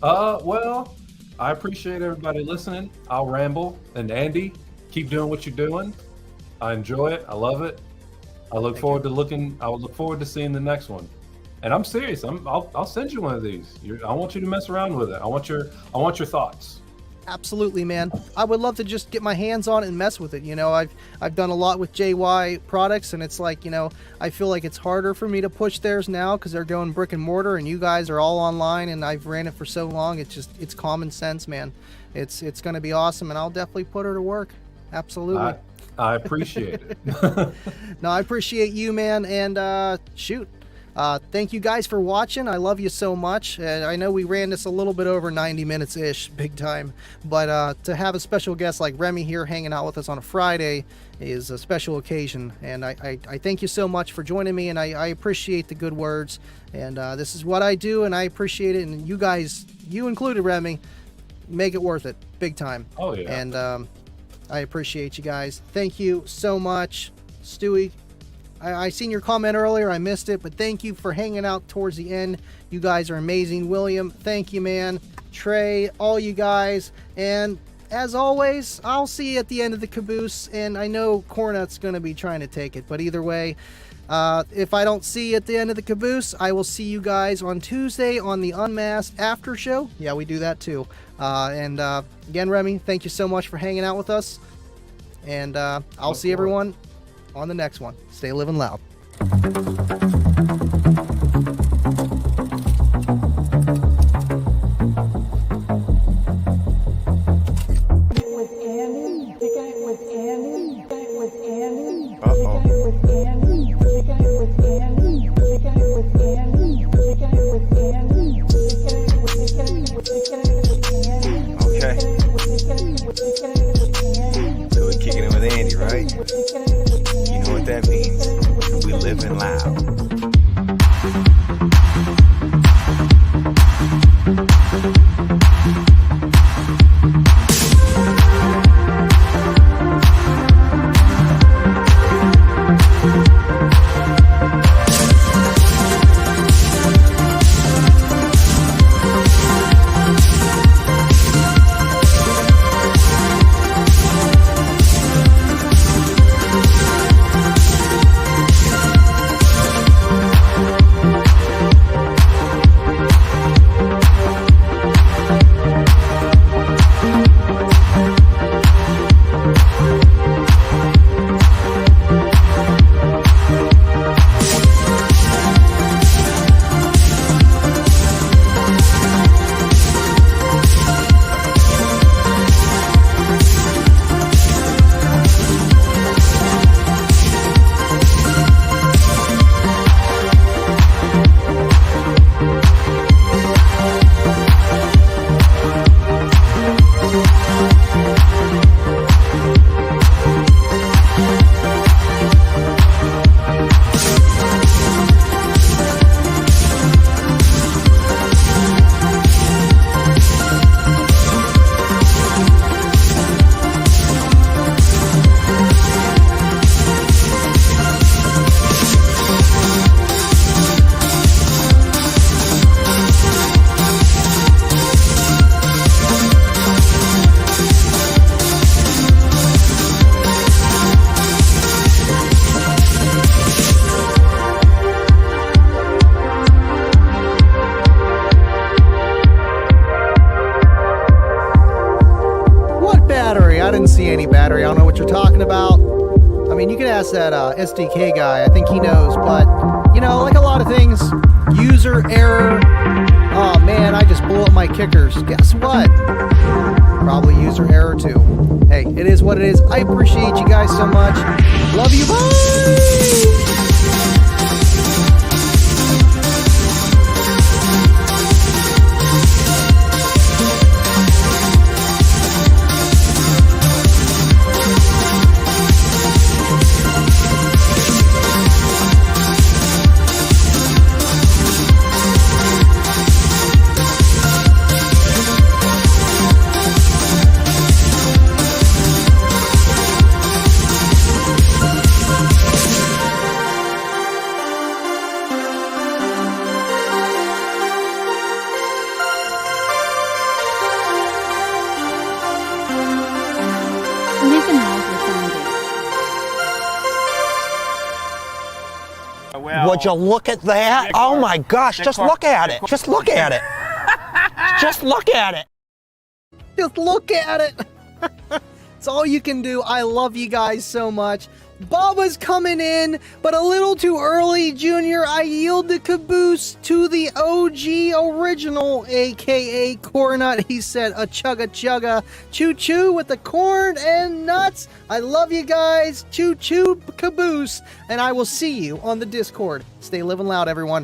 Well, I appreciate everybody listening. I'll ramble. And Andy, keep doing what you're doing. I enjoy it. I love it. I look forward to seeing the next one. And I'm serious. I'll send you one of these. I want you to mess around with it. I want your thoughts. Absolutely, man. I would love to just get my hands on it and mess with it. I've done a lot with JY products, and it's like, I feel like it's harder for me to push theirs now because they're going brick and mortar, and you guys are all online, and I've ran it for so long. It's common sense, man. It's going to be awesome, and I'll definitely put her to work. Absolutely. I appreciate it. No, I appreciate you, man. And shoot. Thank you guys for watching. I love you so much. I know we ran this a little bit over 90 minutes-ish, big time. But to have a special guest like Remy here hanging out with us on a Friday is a special occasion. And I thank you so much for joining me, and I appreciate the good words. And this is what I do, and I appreciate it. And you guys, you included, Remy, make it worth it, big time. Oh, yeah. And I appreciate you guys. Thank you so much. Stewie, I seen your comment earlier. I missed it, but thank you for hanging out towards the end. You guys are amazing. William, thank you, man. Trey, all you guys. And as always, I'll see you at the end of the caboose. And I know Cornet's going to be trying to take it, but either way, if I don't see you at the end of the caboose, I will see you guys on Tuesday on the Unmasked After Show. Yeah, we do that too. And again, Remy, thank you so much for hanging out with us. And I'll see everyone on the next one. Stay living loud. Okay. So we're kicking it with Andy, right? You know what that means. We living loud. know what you're talking about. I mean, you can ask that SDK guy. I think he knows. But, you know, like a lot of things, user error. Oh, man, I just blew up my kickers. Guess what? Probably user error, too. Hey, it is what it is. I appreciate you guys so much. Love you. Bye! Listen now for sounding. Would you look at that? Oh my gosh, just look at it. Just look at it. Just look at it. Just look at it. It's all you can do. I love you guys so much. Baba's coming in, but a little too early, Junior. I yield the caboose to the OG original, aka Cornut. He said a chugga chugga. Choo choo with the corn and nuts. I love you guys. Choo choo caboose. And I will see you on the Discord. Stay living loud, everyone.